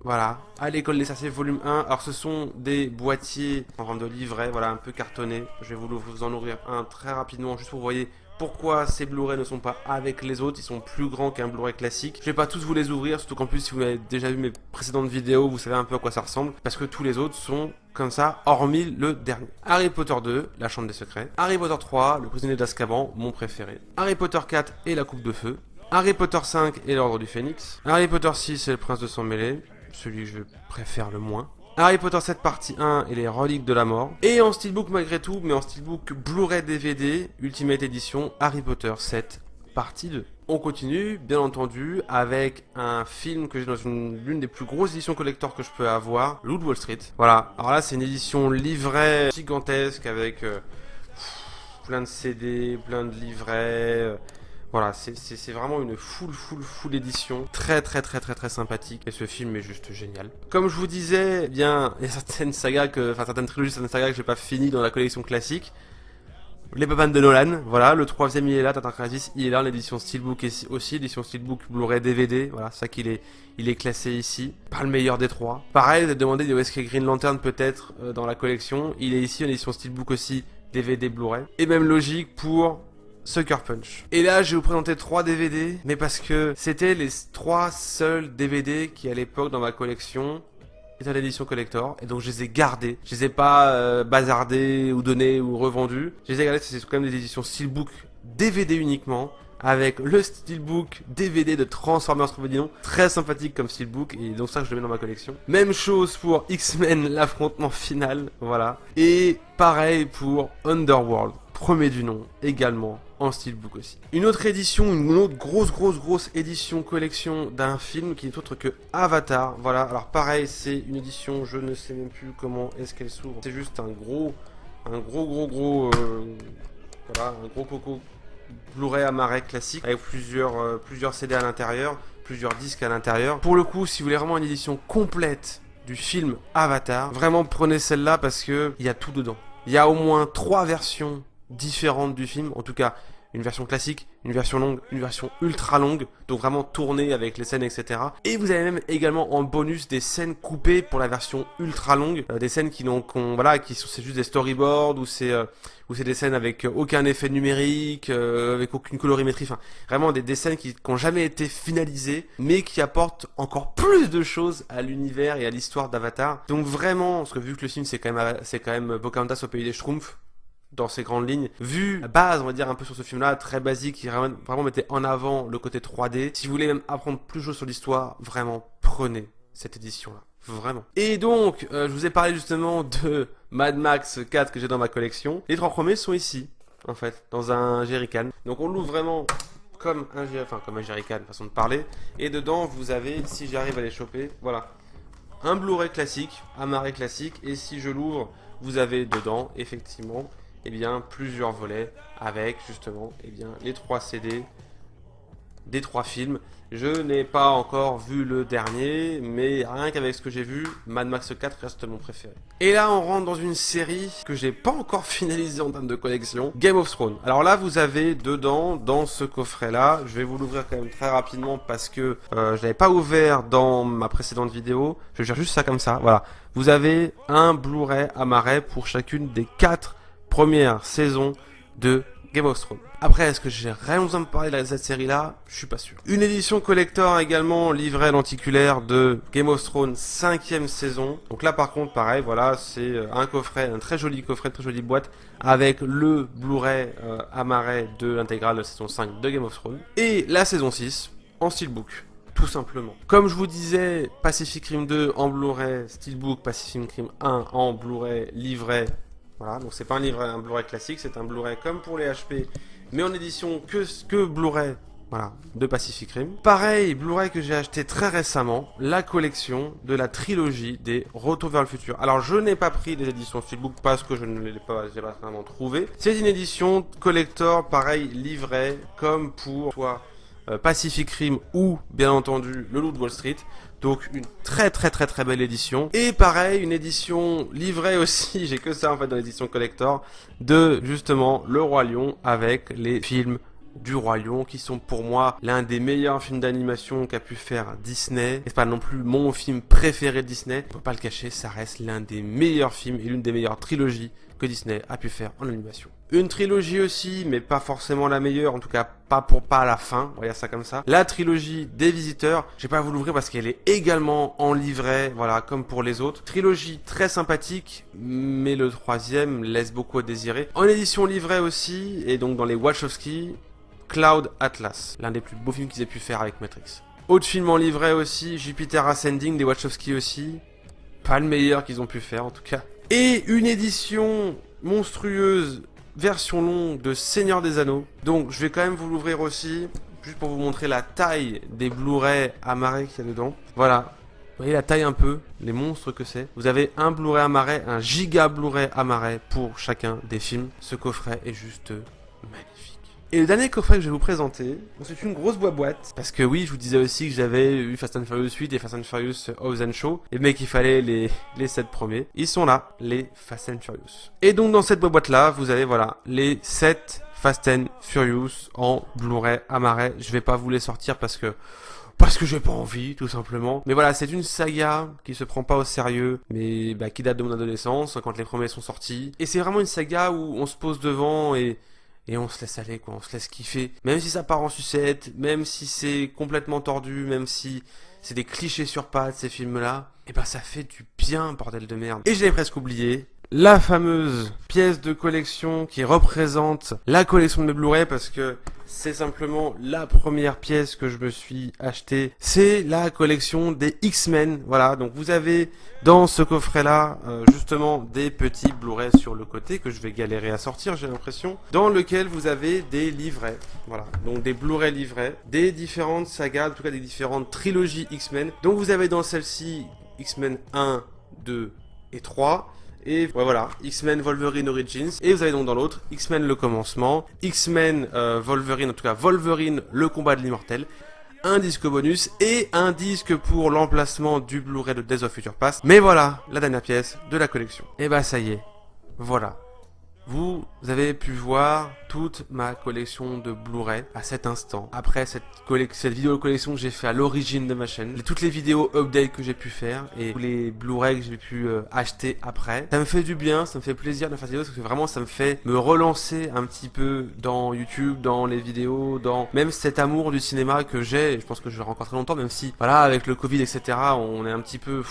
voilà, à l'école des sorciers volume 1. Alors ce sont des boîtiers en forme de livret, voilà, un peu cartonné. Je vais vous en ouvrir un très rapidement, juste pour vous voyez pourquoi ces Blu-ray ne sont pas avec les autres. Ils sont plus grands qu'un Blu-ray classique. Je vais pas tous vous les ouvrir, surtout qu'en plus si vous avez déjà vu mes précédentes vidéos, vous savez un peu à quoi ça ressemble. Parce que tous les autres sont comme ça, hormis le dernier. Harry Potter 2, la chambre des secrets. Harry Potter 3, le prisonnier d'Azkaban, mon préféré. Harry Potter 4 et la coupe de feu. Harry Potter 5 et l'ordre du Phénix. Harry Potter 6 et le prince de sang mêlé, celui que je préfère le moins. Harry Potter 7 partie 1 et les reliques de la mort. Et en steelbook malgré tout, mais en steelbook Blu-ray DVD, Ultimate Edition, Harry Potter 7 partie 2. On continue, bien entendu, avec un film que j'ai dans l'une des plus grosses éditions collector que je peux avoir, Loup de Wall Street. Voilà, alors là c'est une édition livret gigantesque avec plein de CD, plein de livrets... Voilà, c'est vraiment une full édition. Très sympathique. Et ce film est juste génial. Comme je vous disais, eh bien, il y a certaines sagas certaines trilogies, certaines sagas que j'ai pas fini dans la collection classique. Les Batman de Nolan, voilà, le troisième il est là, Dark Crisis, il est là, l'édition Steelbook aussi, l'édition Steelbook Blu-ray DVD, voilà, ça qu'il est, il est classé ici, pas le meilleur des trois. Pareil, vous avez demandé où est-ce qu'il y a Green Lantern peut-être dans la collection, il est ici, en édition Steelbook aussi, DVD Blu-ray. Et même logique pour Sucker Punch. Et là, je vais vous présenter 3 DVD, mais parce que c'était les 3 seuls DVD qui, à l'époque, dans ma collection, étaient à l'édition collector, et donc je les ai gardés. Je les ai pas bazardés, ou donnés, ou revendus. Je les ai gardés, c'est quand même des éditions Steelbook DVD uniquement, avec le Steelbook DVD de Transformers Rebellion, très sympathique comme Steelbook, et donc ça je le mets dans ma collection. Même chose pour X-Men, l'affrontement final, voilà. Et pareil pour Underworld, premier du nom, également en steelbook aussi. Une autre édition, une autre grosse édition collection d'un film qui n'est autre que Avatar. Voilà, alors pareil, c'est une édition, je ne sais même plus comment est-ce qu'elle s'ouvre. C'est juste un gros voilà, un gros coco Blu-ray Amaray classique avec plusieurs CD à l'intérieur, plusieurs disques à l'intérieur. Pour le coup, si vous voulez vraiment une édition complète du film Avatar, vraiment prenez celle-là parce que il y a tout dedans. Il y a au moins 3 versions différentes du film, en tout cas une version classique, une version longue, une version ultra longue, donc vraiment tournée avec les scènes, etc. Et vous avez même également en bonus des scènes coupées pour la version ultra longue, des scènes qui voilà, c'est juste des storyboards ou c'est des scènes avec aucun effet numérique, avec aucune colorimétrie, enfin vraiment des scènes qui n'ont jamais été finalisées, mais qui apportent encore plus de choses à l'univers et à l'histoire d'Avatar. Donc vraiment, parce que vu que le film c'est quand même Pocahontas au pays des Schtroumpfs, dans ses grandes lignes, vu la base, on va dire, un peu sur ce film-là, très basique, qui vraiment mettait en avant le côté 3D. Si vous voulez même apprendre plus de choses sur l'histoire, vraiment, prenez cette édition-là. Vraiment. Et donc, je vous ai parlé justement de Mad Max 4 que j'ai dans ma collection. Les 3 premiers sont ici, en fait, dans un jerrycan. Donc on l'ouvre vraiment comme un jerrycan, façon de parler. Et dedans, vous avez, si j'arrive à les choper, voilà, un Blu-ray classique, Amaray classique. Et si je l'ouvre, vous avez dedans, effectivement, eh bien, plusieurs volets avec justement les 3 CD des 3 films. Je n'ai pas encore vu le dernier, mais rien qu'avec ce que j'ai vu, Mad Max 4 reste mon préféré. Et là, on rentre dans une série que j'ai pas encore finalisée en termes de collection, Game of Thrones. Alors là, vous avez dedans, dans ce coffret-là, je vais vous l'ouvrir quand même très rapidement parce que je l'avais pas ouvert dans ma précédente vidéo. Je vais faire juste ça comme ça, voilà. Vous avez un Blu-ray Amaray pour chacune des 4 premières saisons de Game of Thrones. Après, est-ce que j'ai vraiment besoin de parler de cette série-là? Je suis pas sûr. Une édition collector également, livret lenticulaire de Game of Thrones 5e saison. Donc là, par contre, pareil, voilà, c'est un coffret, un très joli coffret, très jolie boîte, avec le Blu-ray Amaray de l'intégrale de saison 5 de Game of Thrones. Et la saison 6, en steelbook. Tout simplement. Comme je vous disais, Pacific Rim 2 en Blu-ray, Steelbook, Pacific Rim 1 en Blu-ray, livret. Voilà, donc c'est pas un livret, un Blu-ray classique, c'est un Blu-ray comme pour les HP, mais en édition que Blu-ray, voilà, de Pacific Rim. Pareil, Blu-ray que j'ai acheté très récemment, la collection de la trilogie des Retour vers le futur. Alors je n'ai pas pris les éditions Steelbook parce que je ne l'ai pas, j'ai pas vraiment trouvé. C'est une édition collector, pareil, livret, comme pour soit Pacific Rim ou bien entendu Le Loup de Wall Street. Donc une très belle édition. Et pareil, une édition livrée aussi, j'ai que ça en fait dans l'édition collector, de justement Le Roi Lion avec les films du Roi Lion qui sont pour moi l'un des meilleurs films d'animation qu'a pu faire Disney. C'est pas non plus mon film préféré de Disney, on peut pas le cacher, ça reste l'un des meilleurs films et l'une des meilleures trilogies que Disney a pu faire en animation. Une trilogie aussi, mais pas forcément la meilleure, en tout cas pas à la fin, on va dire ça comme ça. La trilogie des Visiteurs, j'ai pas voulu l'ouvrir parce qu'elle est également en livret, voilà, comme pour les autres. Trilogie très sympathique, mais le troisième laisse beaucoup à désirer. En édition livret aussi, et donc dans les Wachowski, Cloud Atlas, l'un des plus beaux films qu'ils aient pu faire avec Matrix. Autre film en livret aussi, Jupiter Ascending, des Wachowski aussi. Pas le meilleur qu'ils ont pu faire en tout cas. Et une édition monstrueuse, version longue de Seigneur des Anneaux. Donc je vais quand même vous l'ouvrir aussi, juste pour vous montrer la taille des Blu-ray Amaray qu'il y a dedans. Voilà, vous voyez la taille un peu, les monstres que c'est. Vous avez un Blu-ray Amaray, un giga Blu-ray Amaray pour chacun des films. Ce coffret est juste magnifique. Et le dernier coffret que je vais vous présenter, c'est une grosse boîte. Parce que oui, je vous disais aussi que j'avais eu Fast and Furious 8 et Fast and Furious Hobbs and Shaw. Et mais qu'il fallait les 7 premiers. Ils sont là, les Fast and Furious. Et donc dans cette boîte là, vous avez voilà, les 7 Fast and Furious en Blu-ray Amaray. Je vais pas vous les sortir parce que j'ai pas envie, tout simplement. Mais voilà, c'est une saga qui se prend pas au sérieux, mais qui date de mon adolescence, quand les premiers sont sortis. Et c'est vraiment une saga où on se pose devant et on se laisse aller, quoi, on se laisse kiffer. Même si ça part en sucette, même si c'est complètement tordu, même si c'est des clichés sur pattes, ces films-là, et ça fait du bien, bordel de merde. Et je l'ai presque oublié, la fameuse pièce de collection qui représente la collection de mes Blu-ray, parce que c'est simplement la première pièce que je me suis achetée. C'est la collection des X-Men. Voilà, donc vous avez dans ce coffret-là, justement, des petits Blu-ray sur le côté que je vais galérer à sortir, j'ai l'impression, dans lequel vous avez des livrets. Voilà, donc des Blu-ray livrets, des différentes sagas, en tout cas des différentes trilogies X-Men. Donc vous avez dans celle-ci X-Men 1, 2 et 3. Et voilà, X-Men Wolverine Origins. Et vous avez donc dans l'autre, X-Men le commencement, X-Men Wolverine, en tout cas Wolverine le combat de l'immortel, un disque bonus et un disque pour l'emplacement du Blu-ray de Days of Future Past. Mais voilà, la dernière pièce de la collection. Et ça y est, voilà. Vous avez pu voir toute ma collection de Blu-ray à cet instant. Après cette vidéo de collection que j'ai fait à l'origine de ma chaîne, toutes les vidéos update que j'ai pu faire et tous les Blu-ray que j'ai pu acheter après. Ça me fait du bien, ça me fait plaisir de faire cette vidéo parce que vraiment ça me fait me relancer un petit peu dans YouTube, dans les vidéos, dans même cet amour du cinéma que j'ai. Je pense que je vais rencontrer longtemps, même si voilà, avec le Covid, etc., on est un petit peu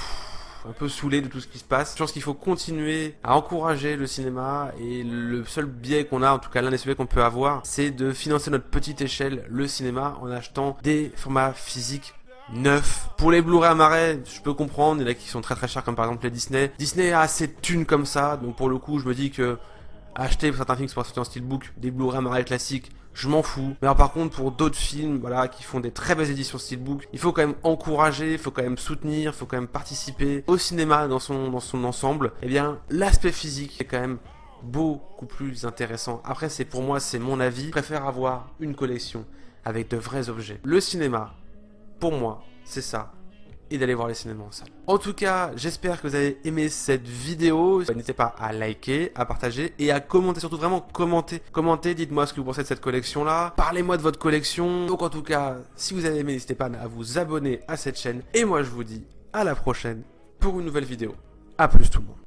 saoulé de tout ce qui se passe. Je pense qu'il faut continuer à encourager le cinéma et le seul biais qu'on a, en tout cas l'un des seuls biais qu'on peut avoir, c'est de financer notre petite échelle le cinéma en achetant des formats physiques neufs. Pour les Blu-ray Amaray, je peux comprendre, il y en a qui sont très chers comme par exemple les Disney. Disney a assez de thunes comme ça, donc pour le coup je me dis que acheter pour certains films qui sont sortis en steelbook, des Blu-ray Amaray classiques, je m'en fous. Mais alors par contre pour d'autres films, voilà, qui font des très belles éditions steelbook, il faut quand même encourager, il faut quand même soutenir, il faut quand même participer au cinéma dans son ensemble. Eh bien, l'aspect physique est quand même beaucoup plus intéressant. Après, pour moi, c'est mon avis. Je préfère avoir une collection avec de vrais objets. Le cinéma, pour moi, c'est ça. Et d'aller voir les cinémas en salle. En tout cas, j'espère que vous avez aimé cette vidéo. N'hésitez pas à liker, à partager et à commenter, surtout vraiment commenter. Commentez, dites-moi ce que vous pensez de cette collection-là. Parlez-moi de votre collection. Donc en tout cas, si vous avez aimé, n'hésitez pas à vous abonner à cette chaîne. Et moi, je vous dis à la prochaine pour une nouvelle vidéo. A plus tout le monde.